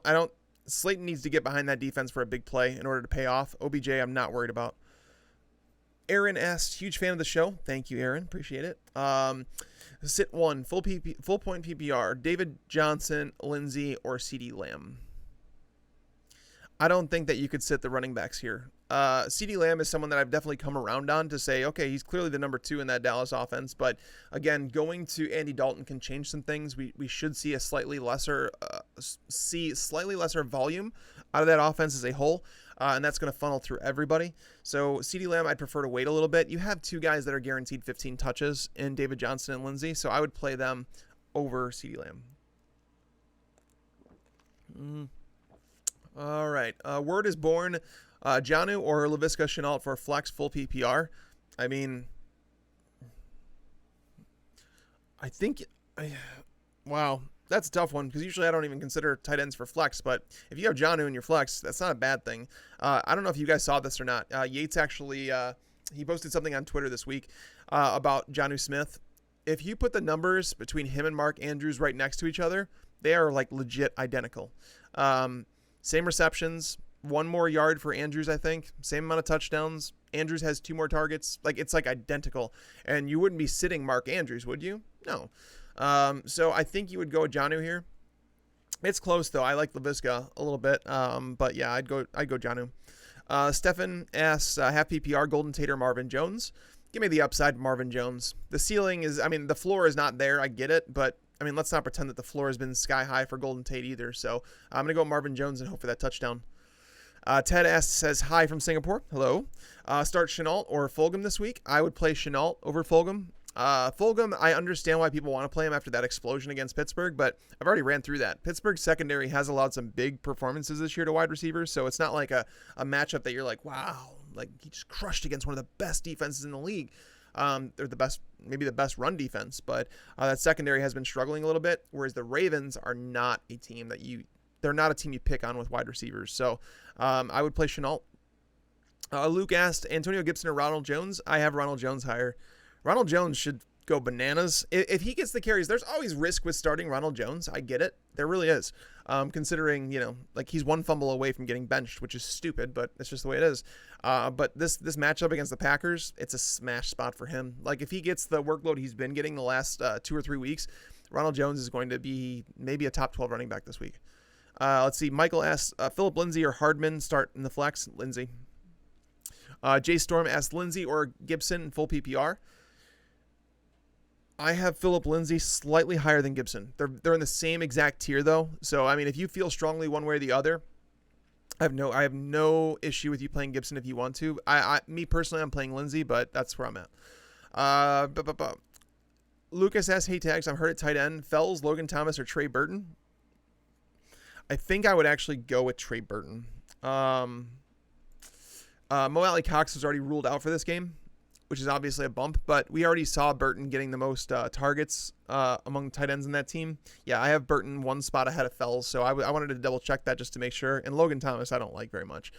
Slayton needs to get behind that defense for a big play in order to pay off. OBJ, I'm not worried about. Aaron asked, huge fan of the show. Thank you, Aaron. Appreciate it. Sit 1, full point PPR, David Johnson, Lindsey, or CeeDee Lamb. I don't think that you could sit the running backs here. CeeDee Lamb is someone that I've definitely come around on to say, okay, he's clearly the number 2 in that Dallas offense. But again, going to Andy Dalton can change some things. We should see a slightly lesser see slightly lesser volume out of that offense as a whole, and that's going to funnel through everybody. So CeeDee Lamb, I'd prefer to wait a little bit. You have two guys that are guaranteed 15 touches in David Johnson and Lindsey, so I would play them over CeeDee Lamb. All right. Word is born. Jonnu or Laviska Shenault for flex full PPR. I mean, I think, wow, that's a tough one because usually I don't even consider tight ends for flex. But if you have Jonnu in your flex, that's not a bad thing. I don't know if you guys saw this or not. Yates actually, he posted something on Twitter this week about Jonnu Smith. If you put the numbers between him and Mark Andrews right next to each other, they are like legit identical. Same receptions, one more yard for Andrews, I think. Same amount of touchdowns. Andrews has 2 more targets. Like, it's like identical. And you wouldn't be sitting Mark Andrews, would you? No. So I think you would go with Jonnu here. It's close though. I like Laviska a little bit. But yeah, I'd go Jonnu. Stefan asks, half PPR, Golden Tate or Marvin Jones? Give me the upside, Marvin Jones. The ceiling is, I mean, the floor is not there. I get it, but I mean, let's not pretend that the floor has been sky high for Golden Tate either. So I'm going to go Marvin Jones and hope for that touchdown. Ted says, hi from Singapore. Hello. Start Shenault or Fulgham this week. I would play Shenault over Fulgham. Fulgham, I understand why people want to play him after that explosion against Pittsburgh, but I've already ran through that. Pittsburgh's secondary has allowed some big performances this year to wide receivers, so it's not like a matchup that you're like, wow, like he just crushed against one of the best defenses in the league. They're the best, maybe the best run defense, but that secondary has been struggling a little bit, whereas the Ravens are not a team that they're not a team you pick on with wide receivers. So I would play Shenault. Luke asked, Antonio Gibson or Ronald Jones? I have Ronald Jones higher. Ronald Jones should go bananas. If he gets the carries, there's always risk with starting Ronald Jones. I get it. There really is. Considering, like he's one fumble away from getting benched, which is stupid, but it's just the way it is. But this matchup against the Packers, it's a smash spot for him. Like if he gets the workload he's been getting the last 2 or 3 weeks, Ronald Jones is going to be maybe a top 12 running back this week. Let's see. Michael asks, Philip Lindsey or Hardman start in the flex? Lindsey. Jay Storm asked, Lindsey or Gibson full PPR? I have Philip Lindsey slightly higher than Gibson. They're in the same exact tier though. So I mean, if you feel strongly one way or the other, I have no issue with you playing Gibson if you want to. Me personally, I'm playing Lindsey, but that's where I'm at. Lucas asks, hey tags, I'm hurt at tight end. Fells, Logan Thomas, or Trey Burton? I think I would actually go with Trey Burton. Mo Alley Cox was already ruled out for this game, which is obviously a bump, but we already saw Burton getting the most targets among tight ends in that team. Yeah, I have Burton one spot ahead of Fells, so I wanted to double check that just to make sure. And Logan Thomas, I don't like very much.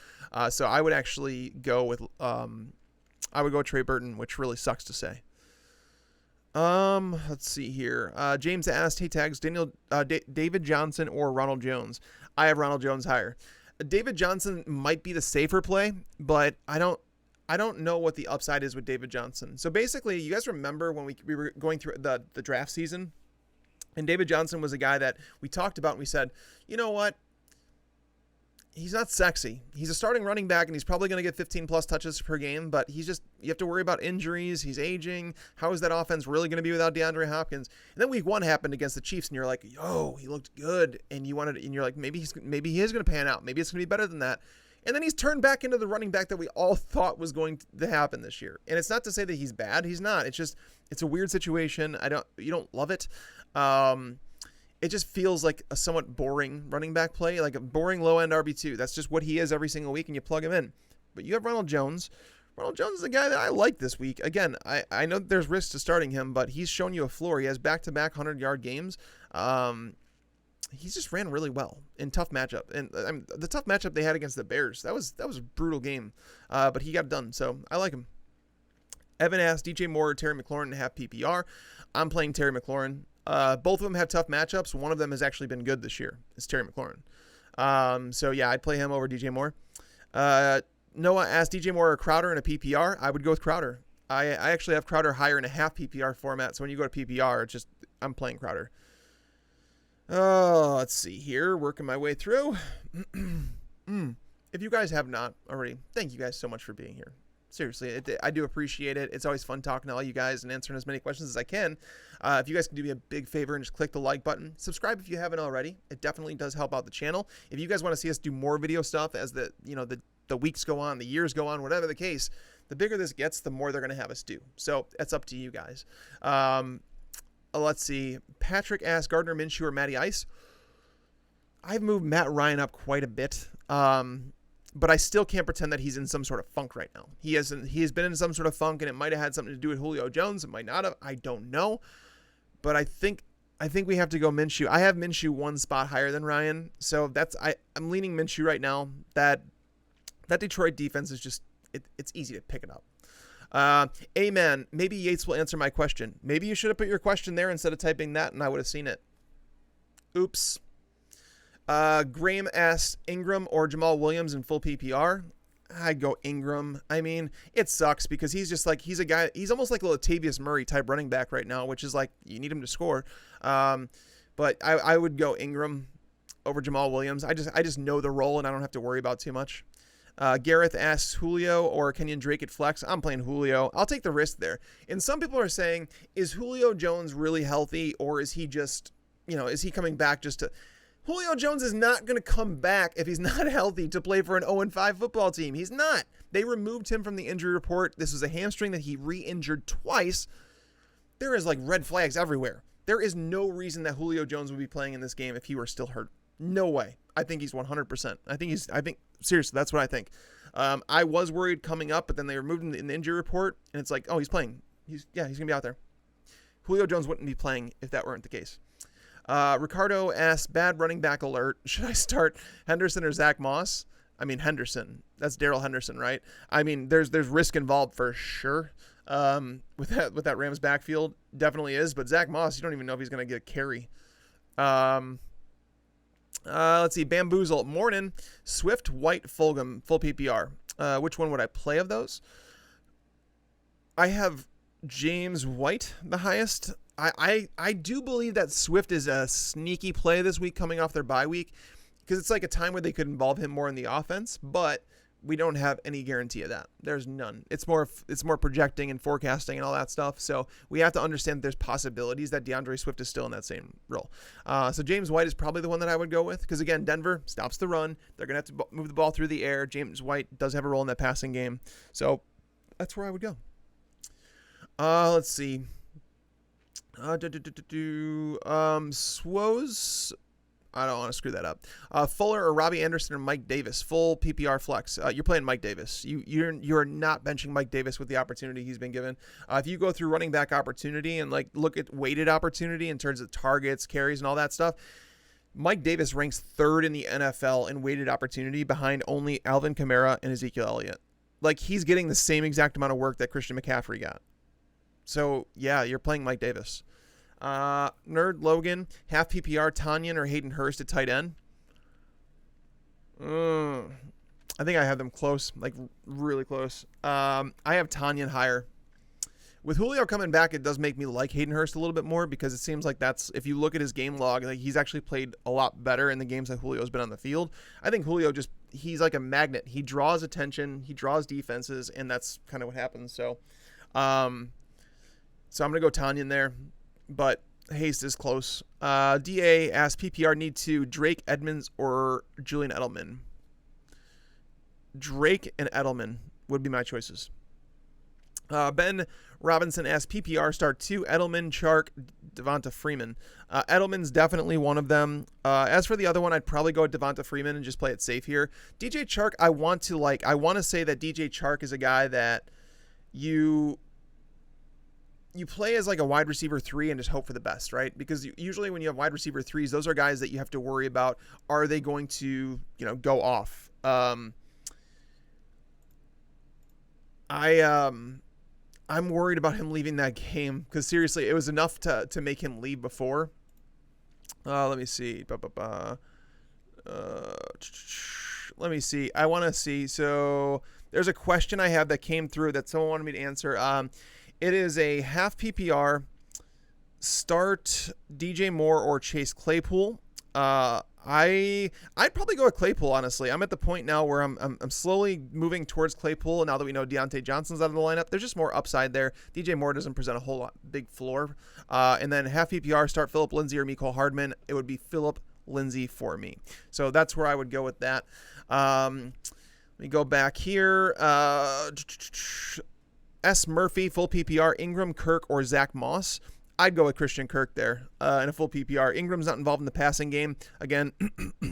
So I would actually go with Trey Burton, which really sucks to say. Let's see here. James asked, hey tags, David Johnson or Ronald Jones? I have Ronald Jones higher. David Johnson might be the safer play, but I don't know what the upside is with David Johnson. So basically, you guys remember when we were going through the draft season, and David Johnson was a guy that we talked about and we said, you know what? He's not sexy. He's a starting running back, and he's probably going to get 15-plus touches per game, but you have to worry about injuries. He's aging. How is that offense really going to be without DeAndre Hopkins? And then week 1 happened against the Chiefs, and you're like, yo, he looked good, and you're like, maybe he is going to pan out. Maybe it's going to be better than that. And then he's turned back into the running back that we all thought was going to happen this year. And it's not to say that he's bad. He's not. It's a weird situation. You don't love it. It just feels like a somewhat boring running back play, like a boring low-end RB2. That's just what he is every single week, and you plug him in. But you have Ronald Jones. Ronald Jones is a guy that I like this week. Again, I know that there's risks to starting him, but he's shown you a floor. He has back-to-back 100-yard games. He's just ran really well in tough matchup. And I mean, the tough matchup they had against the Bears, that was a brutal game, but he got it done, so I like him. Evan asked, DJ Moore or Terry McLaurin to have PPR? I'm playing Terry McLaurin. Both of them have tough matchups. One of them has actually been good this year. It's Terry McLaurin. So yeah, I'd play him over DJ Moore. Noah asked, DJ Moore or Crowder in a PPR? I would go with Crowder. I actually have Crowder higher in a half PPR format. So when you go to PPR, I'm playing Crowder. Let's see here. Working my way through. If you guys have not already, thank you guys so much for being here. Seriously, I do appreciate it. It's always fun talking to all you guys and answering as many questions as I can. If you guys can do me a big favor and just click the like button, subscribe if you haven't already. It definitely does help out the channel. If you guys want to see us do more video stuff as the weeks go on, the years go on, whatever the case, the bigger this gets, the more they're going to have us do. So it's up to you guys. Let's see. Patrick asked Gardner Minshew or Matty Ice. I've moved Matt Ryan up quite a bit, but I still can't pretend that he's in some sort of funk right now. He has been in some sort of funk, and it might have had something to do with Julio Jones. It might not have. I don't know. But I think we have to go Minshew. I have Minshew one spot higher than Ryan, so I'm leaning Minshew right now. That Detroit defense is just it's easy to pick it up. Amen. Maybe Yates will answer my question. Maybe you should have put your question there instead of typing that, and I would have seen it. Oops. Graham asked Ingram or Jamal Williams in full PPR. I'd go Ingram. I mean, it sucks because he's a guy, he's almost like a Latavius Murray type running back right now, which is like, you need him to score. But I would go Ingram over Jamal Williams. I just know the role and I don't have to worry about too much. Gareth asks Julio or Kenyon Drake at flex. I'm playing Julio. I'll take the risk there. And some people are saying, is Julio Jones really healthy, or is he just, is he coming back just to... Julio Jones is not going to come back if he's not healthy to play for an 0-5 football team. He's not. They removed him from the injury report. This was a hamstring that he re-injured twice. There is like red flags everywhere. There is no reason that Julio Jones would be playing in this game if he were still hurt. No way. I think he's 100%. I think seriously, that's what I think. I was worried coming up, but then they removed him in the injury report, and it's like, oh, he's playing. He's going to be out there. Julio Jones wouldn't be playing if that weren't the case. Ricardo asks, bad running back alert. Should I start Henderson or Zach Moss? I mean, Henderson. That's Daryl Henderson, right? I mean, there's risk involved for sure. With that Rams backfield, definitely is. But Zach Moss, you don't even know if he's going to get a carry. Let's see. Bamboozle. Morning. Swift, White, Fulgham, full PPR. Which one would I play of those? I have James White the highest. I do believe that Swift is a sneaky play this week coming off their bye week, because it's like a time where they could involve him more in the offense, but we don't have any guarantee of that. There's none. It's more projecting and forecasting and all that stuff. So we have to understand that there's possibilities that DeAndre Swift is still in that same role. So James White is probably the one that I would go with, because again, Denver stops the run. They're going to have to move the ball through the air. James White does have a role in that passing game. So that's where I would go. Let's see. Swoes. I don't want to screw that up. Fuller or Robbie Anderson or Mike Davis, full PPR flex. You're playing Mike Davis. You're not benching Mike Davis with the opportunity he's been given. If you go through running back opportunity and like look at weighted opportunity in terms of targets, carries, and all that stuff, Mike Davis ranks third in the NFL in weighted opportunity behind only Alvin Kamara and Ezekiel Elliott. Like, he's getting the same exact amount of work that Christian McCaffrey got. So yeah, you're playing Mike Davis. Nerd Logan, half PPR, Tanyan or Hayden Hurst at tight end. I think I have them close, like really close. I have Tanyan higher. With Julio coming back, it does make me like Hayden Hurst a little bit more, because it seems like that's, if you look at his game log, like he's actually played a lot better in the games that Julio's been on the field. I think Julio he's like a magnet. He draws attention, he draws defenses, and that's kind of what happens. So I'm going to go Tanyan there. But Haste is close. DA asks, PPR need to Drake, Edmonds, or Julian Edelman. Drake and Edelman would be my choices. Ben Robinson asks, PPR start 2, Edelman, Chark, Devonta Freeman. Edelman's definitely one of them. As for the other one, I'd probably go with Devonta Freeman and just play it safe here. DJ Chark, I want to say that DJ Chark is a guy that you play as like a wide receiver 3 and just hope for the best, right? Because usually when you have wide receiver 3s, those are guys that you have to worry about. Are they going to, go off? I'm worried about him leaving that game, because seriously, it was enough to make him leave before. Let me see. Let me see. I want to see. So there's a question I have that came through that someone wanted me to answer. It is a half PPR, start DJ Moore or Chase Claypool. I'd probably go with Claypool, honestly. I'm at the point now where I'm slowly moving towards Claypool now that we know Deontay Johnson's out of the lineup. There's just more upside there. DJ Moore doesn't present a whole lot big floor. And then half PPR, start Phillip Lindsey or Mecole Hardman. It would be Phillip Lindsey for me. So that's where I would go with that. Let me go back here. S. Murphy, full PPR, Ingram, Kirk, or Zach Moss. I'd go with Christian Kirk there in a full PPR. Ingram's not involved in the passing game. Again,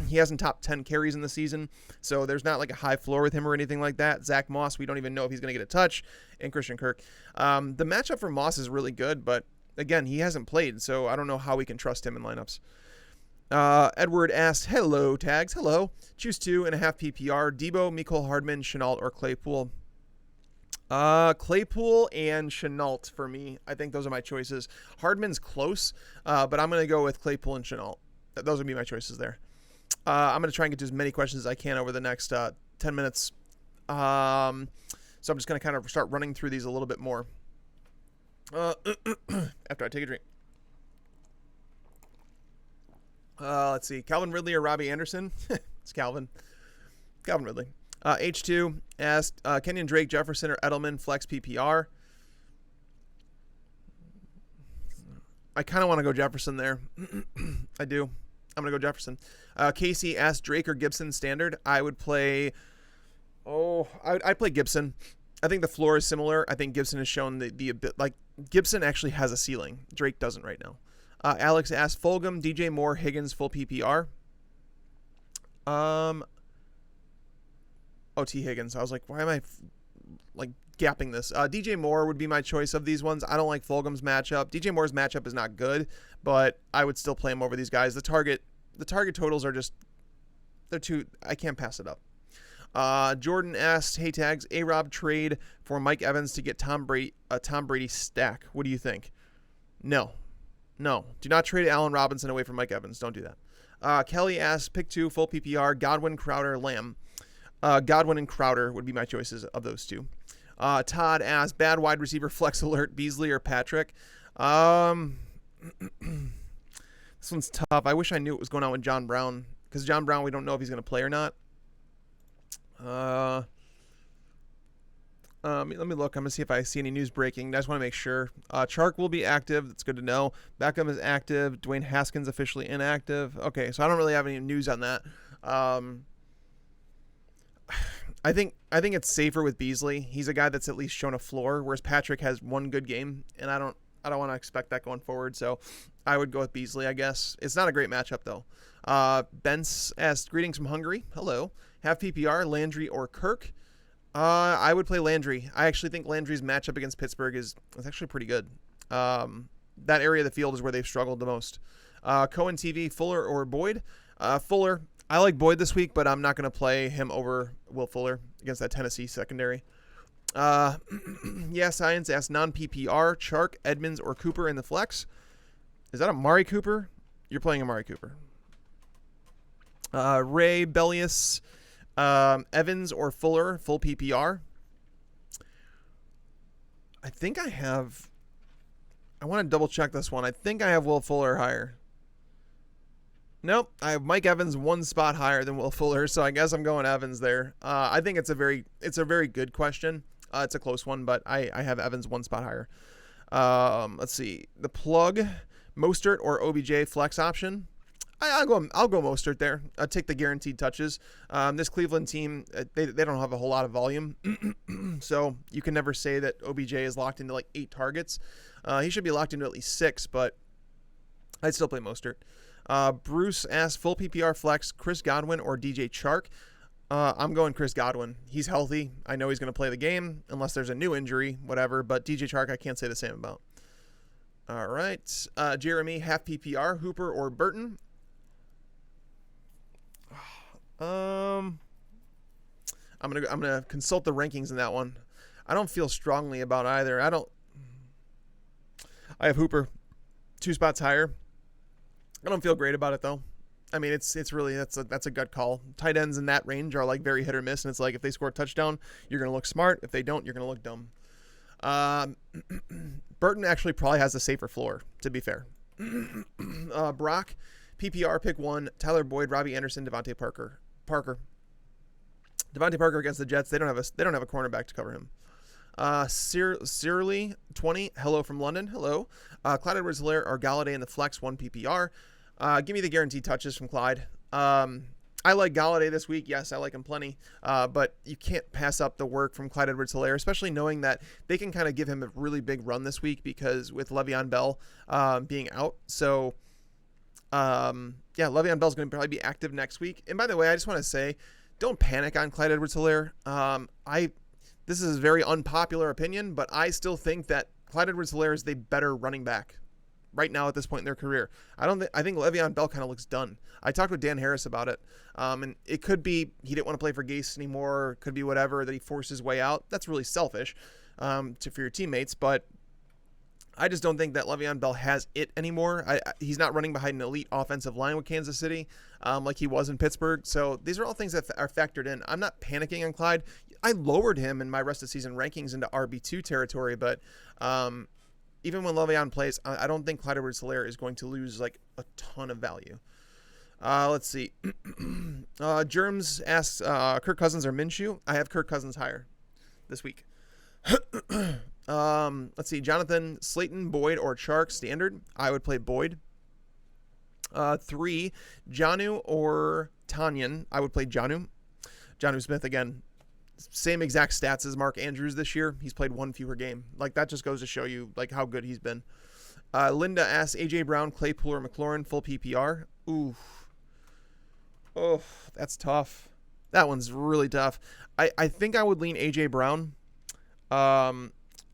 he hasn't topped 10 carries in the season, so there's not like a high floor with him or anything like that. Zach Moss, we don't even know if he's going to get a touch, and Christian Kirk. The matchup for Moss is really good, but again, he hasn't played, so I don't know how we can trust him in lineups. Edward asked, hello, Tags. Hello. Choose 2.5 PPR. Debo, Mecole Hardman, Shenault, or Claypool. Claypool and Shenault for me. I think those are my choices. Hardman's close, but I'm going to go with Claypool and Shenault. Those would be my choices there. I'm going to try and get to as many questions as I can over the next 10 minutes. So I'm just going to kind of start running through these a little bit more after I take a drink. Let's see. Calvin Ridley or Robbie Anderson? It's Calvin Ridley. H2 asked Kenyon Drake, Jefferson, or Edelman, flex PPR. I kind of want to go Jefferson there. I do. I'm going to go Jefferson. Casey asked Drake or Gibson standard. I would play... I'd play Gibson. I think the floor is similar. I think Gibson has shown the like Gibson actually has a ceiling. Drake doesn't right now. Alex asked Fulgham, DJ Moore, Higgins, full PPR. T. Higgins. I was like, why am I gapping this? DJ Moore would be my choice of these ones. I don't like Fulgham's matchup. DJ Moore's matchup is not good, but I would still play him over these guys. The target totals are just, they're too, I can't pass it up. Jordan asked, hey Tags, A-Rob trade for Mike Evans to get Tom Brady stack. What do you think? No. Do not trade Allen Robinson away from Mike Evans. Don't do that. Kelly asked, pick 2, full PPR, Godwin, Crowder, Lamb. Godwin and Crowder would be my choices of those two. Todd asked, bad wide receiver flex alert, Beasley or Patrick. This one's tough. I wish I knew what was going on with John Brown, because John Brown, we don't know if he's going to play or not. Let me look. I'm going to see if I see any news breaking. I just want to make sure. Chark will be active. That's good to know. Beckham is active. Dwayne Haskins officially inactive. Okay, so I don't really have any news on that. I think it's safer with Beasley. He's a guy that's at least shown a floor, whereas Patrick has one good game, and I don't want to expect that going forward. So I would go with Beasley, I guess. It's not a great matchup though. Bence asked, greetings from Hungary. Hello. Have PPR, Landry or Kirk? I would play Landry. I actually think Landry's matchup against Pittsburgh is actually pretty good. That area of the field is where they've struggled the most. Cohen TV, Fuller or Boyd? Fuller. I like Boyd this week, but I'm not going to play him over Will Fuller against that Tennessee secondary. Yeah, Science asked non-PPR, Chark, Edmonds, or Cooper in the flex. Is that Amari Cooper? You're playing Amari Cooper. Ray, Bellius, Evans, or Fuller, full PPR. I think I have... I want to double check this one. I think I have Will Fuller higher. Nope, I have Mike Evans one spot higher than Will Fuller, so I guess I'm going Evans there. I think it's a very good question. It's a close one, but I have Evans one spot higher. Let's see, the plug, Mostert or OBJ flex option. I'll go Mostert there. I'll take the guaranteed touches. This Cleveland team, they don't have a whole lot of volume, so you can never say that OBJ is locked into like 8 targets. He should be locked into at least 6, but I'd still play Mostert. Bruce asked, full PPR flex, Chris Godwin or DJ Chark? I'm going Chris Godwin. He's healthy. I know he's going to play the game unless there's a new injury, whatever. But DJ Chark, I can't say the same about. All right. Jeremy, half PPR, Hooper or Burton? I'm gonna consult the rankings in that one. I don't feel strongly about either. I have Hooper 2 spots higher. I don't feel great about it though. I mean, it's really that's a gut call. Tight ends in that range are like very hit or miss, and it's like if they score a touchdown, you're gonna look smart. If they don't, you're gonna look dumb. Burton actually probably has a safer floor, to be fair. Brock, PPR, pick 1, Tyler Boyd, Robbie Anderson, Devontae Parker. Devontae Parker against the Jets. They don't have a cornerback to cover him. Searly 20. Hello from London. Hello. Clyde Edwards-Helaire or Galladay in the flex 1 PPR. Give me the guaranteed touches from Clyde. I like Galladay this week. Yes, I like him plenty. But you can't pass up the work from Clyde Edwards-Helaire, especially knowing that they can kind of give him a really big run this week because with Le'Veon Bell being out. So, Le'Veon Bell's going to probably be active next week. And by the way, I just want to say, don't panic on Clyde Edwards-Helaire. This is a very unpopular opinion, but I still think that Clyde Edwards-Helaire is the better running back right now at this point in their career. I think Le'Veon Bell kind of looks done. I talked with Dan Harris about it, and it could be he didn't want to play for Gase anymore. It could be whatever, that he forced his way out. That's really selfish for your teammates, but I just don't think that Le'Veon Bell has it anymore. He's not running behind an elite offensive line with Kansas City like he was in Pittsburgh. So these are all things that are factored in. I'm not panicking on Clyde. I lowered him in my rest of season rankings into RB2 territory, but even when Le'Veon plays, I don't think Clyde Edwards-Helaire is going to lose like a ton of value. Let's see. Germs asks Kirk Cousins or Minshew. I have Kirk Cousins higher this week. Let's see. Jonathan, Slayton, Boyd, or Chark standard. I would play Boyd. 3, Jonnu or Tanyan. I would play Jonnu. Jonnu Smith again. Same exact stats as Mark Andrews this year. He's played 1 fewer game. Like, that just goes to show you like how good he's been. Linda asks AJ Brown, Claypool, or McLaurin, full PPR. Ooh. Oh, that's tough. That one's really tough. I think I would lean AJ Brown.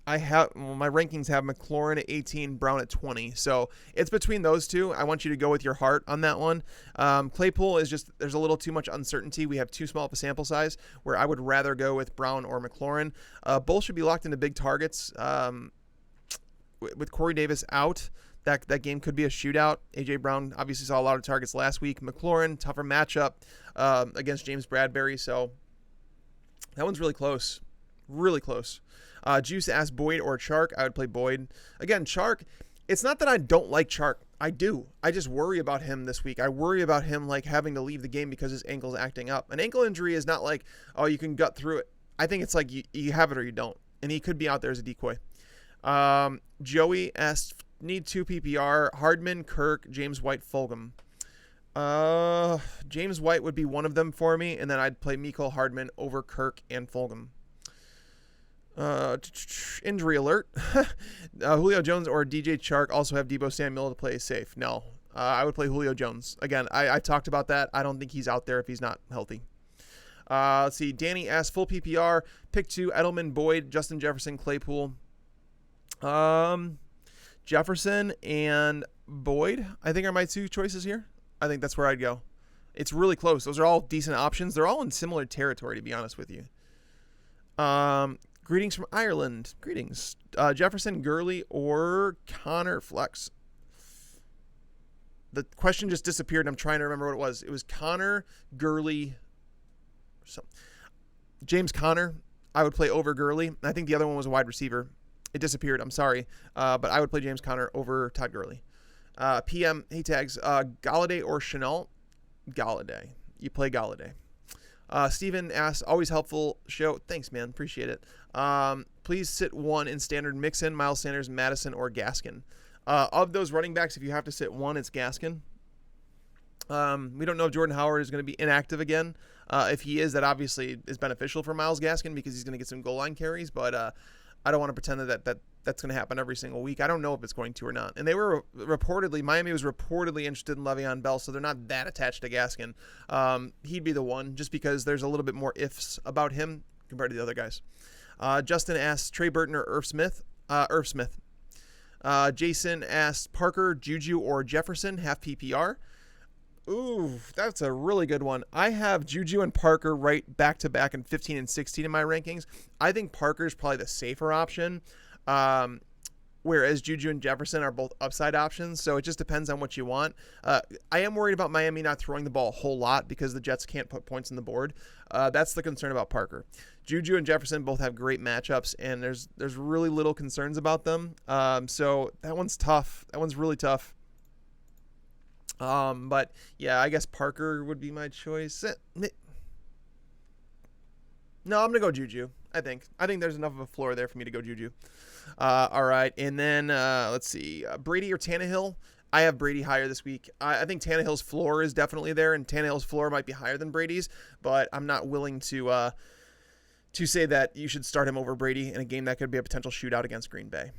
My rankings have McLaurin at 18, Brown at 20. So it's between those two. I want you to go with your heart on that one. Claypool is just, there's a little too much uncertainty. We have too small of a sample size where I would rather go with Brown or McLaurin. Both should be locked into big targets. With Corey Davis out, that game could be a shootout. AJ Brown obviously saw a lot of targets last week. McLaurin, tougher matchup against James Bradbury. So that one's really close. Really close. Juice asked Boyd or Chark. I would play Boyd. Again, Chark, it's not that I don't like Chark. I do. I just worry about him this week. I worry about him like having to leave the game because his ankle's acting up. An ankle injury is not like, oh, you can gut through it. I think it's like you have it or you don't. And he could be out there as a decoy. Joey asked, need 2 PPR. Hardman, Kirk, James White, Fulgham. James White would be one of them for me. And then I'd play Mecole Hardman over Kirk and Fulgham. Injury alert. Julio Jones or DJ Chark also have Deebo Samuel to play safe. No, I would play Julio Jones. Again, I talked about that. I don't think he's out there if he's not healthy. Let's see. Danny asked full PPR. Pick 2, Edelman, Boyd, Justin Jefferson, Claypool. Jefferson and Boyd, I think are my 2 choices here. I think that's where I'd go. It's really close. Those are all decent options. They're all in similar territory, to be honest with you. Greetings from Ireland. Greetings. Jefferson, Gurley, or Connor flex. The question just disappeared, and I'm trying to remember what it was. It was Connor, Gurley, James Conner. I would play over Gurley. I think the other one was a wide receiver. It disappeared. I'm sorry. But I would play James Conner over Todd Gurley. PM, hey tags, Galladay or Chanel? Galladay. You play Galladay. Steven asks, always helpful show. Thanks, man. Appreciate it. Please sit 1 in standard Mixon, Miles Sanders, Madison, or Gaskin. Of those running backs, if you have to sit 1, it's Gaskin. We don't know if Jordan Howard is going to be inactive again. If he is, that obviously is beneficial for Myles Gaskin because he's going to get some goal line carries, but I don't want to pretend that that's going to happen every single week. I don't know if it's going to or not. And they were Miami was reportedly interested in Le'Veon Bell, so they're not that attached to Gaskin. He'd be the one just because there's a little bit more ifs about him compared to the other guys. Justin asks Trey Burton or Irf Smith. Irf Smith. Jason asks Parker, Juju, or Jefferson, half PPR. Ooh, that's a really good one. I have Juju and Parker right back-to-back in 15 and 16 in my rankings. I think Parker's probably the safer option, whereas Juju and Jefferson are both upside options, so it just depends on what you want. I am worried about Miami not throwing the ball a whole lot because the Jets can't put points on the board. That's the concern about Parker. Juju and Jefferson both have great matchups, and there's really little concerns about them. So that one's tough. That one's really tough. But yeah, I guess Parker would be my choice. No, I'm gonna go Juju. I think there's enough of a floor there for me to go Juju. All right, and then let's see, Brady or Tannehill. I have Brady higher this week. I think Tannehill's floor is definitely there, and Tannehill's floor might be higher than Brady's, but I'm not willing to say that you should start him over Brady in a game that could be a potential shootout against Green Bay.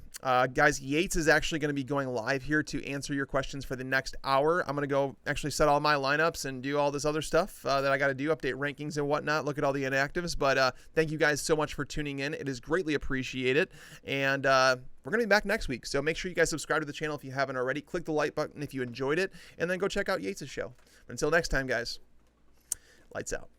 Guys, Yates is actually going to be going live here to answer your questions for the next hour. I'm going to go actually set all my lineups and do all this other stuff that I got to do, update rankings and whatnot, look at all the inactives. But thank you guys so much for tuning in. It is greatly appreciated. And we're going to be back next week. So make sure you guys subscribe to the channel if you haven't already. Click the like button if you enjoyed it. And then go check out Yates' show. But until next time, guys, lights out.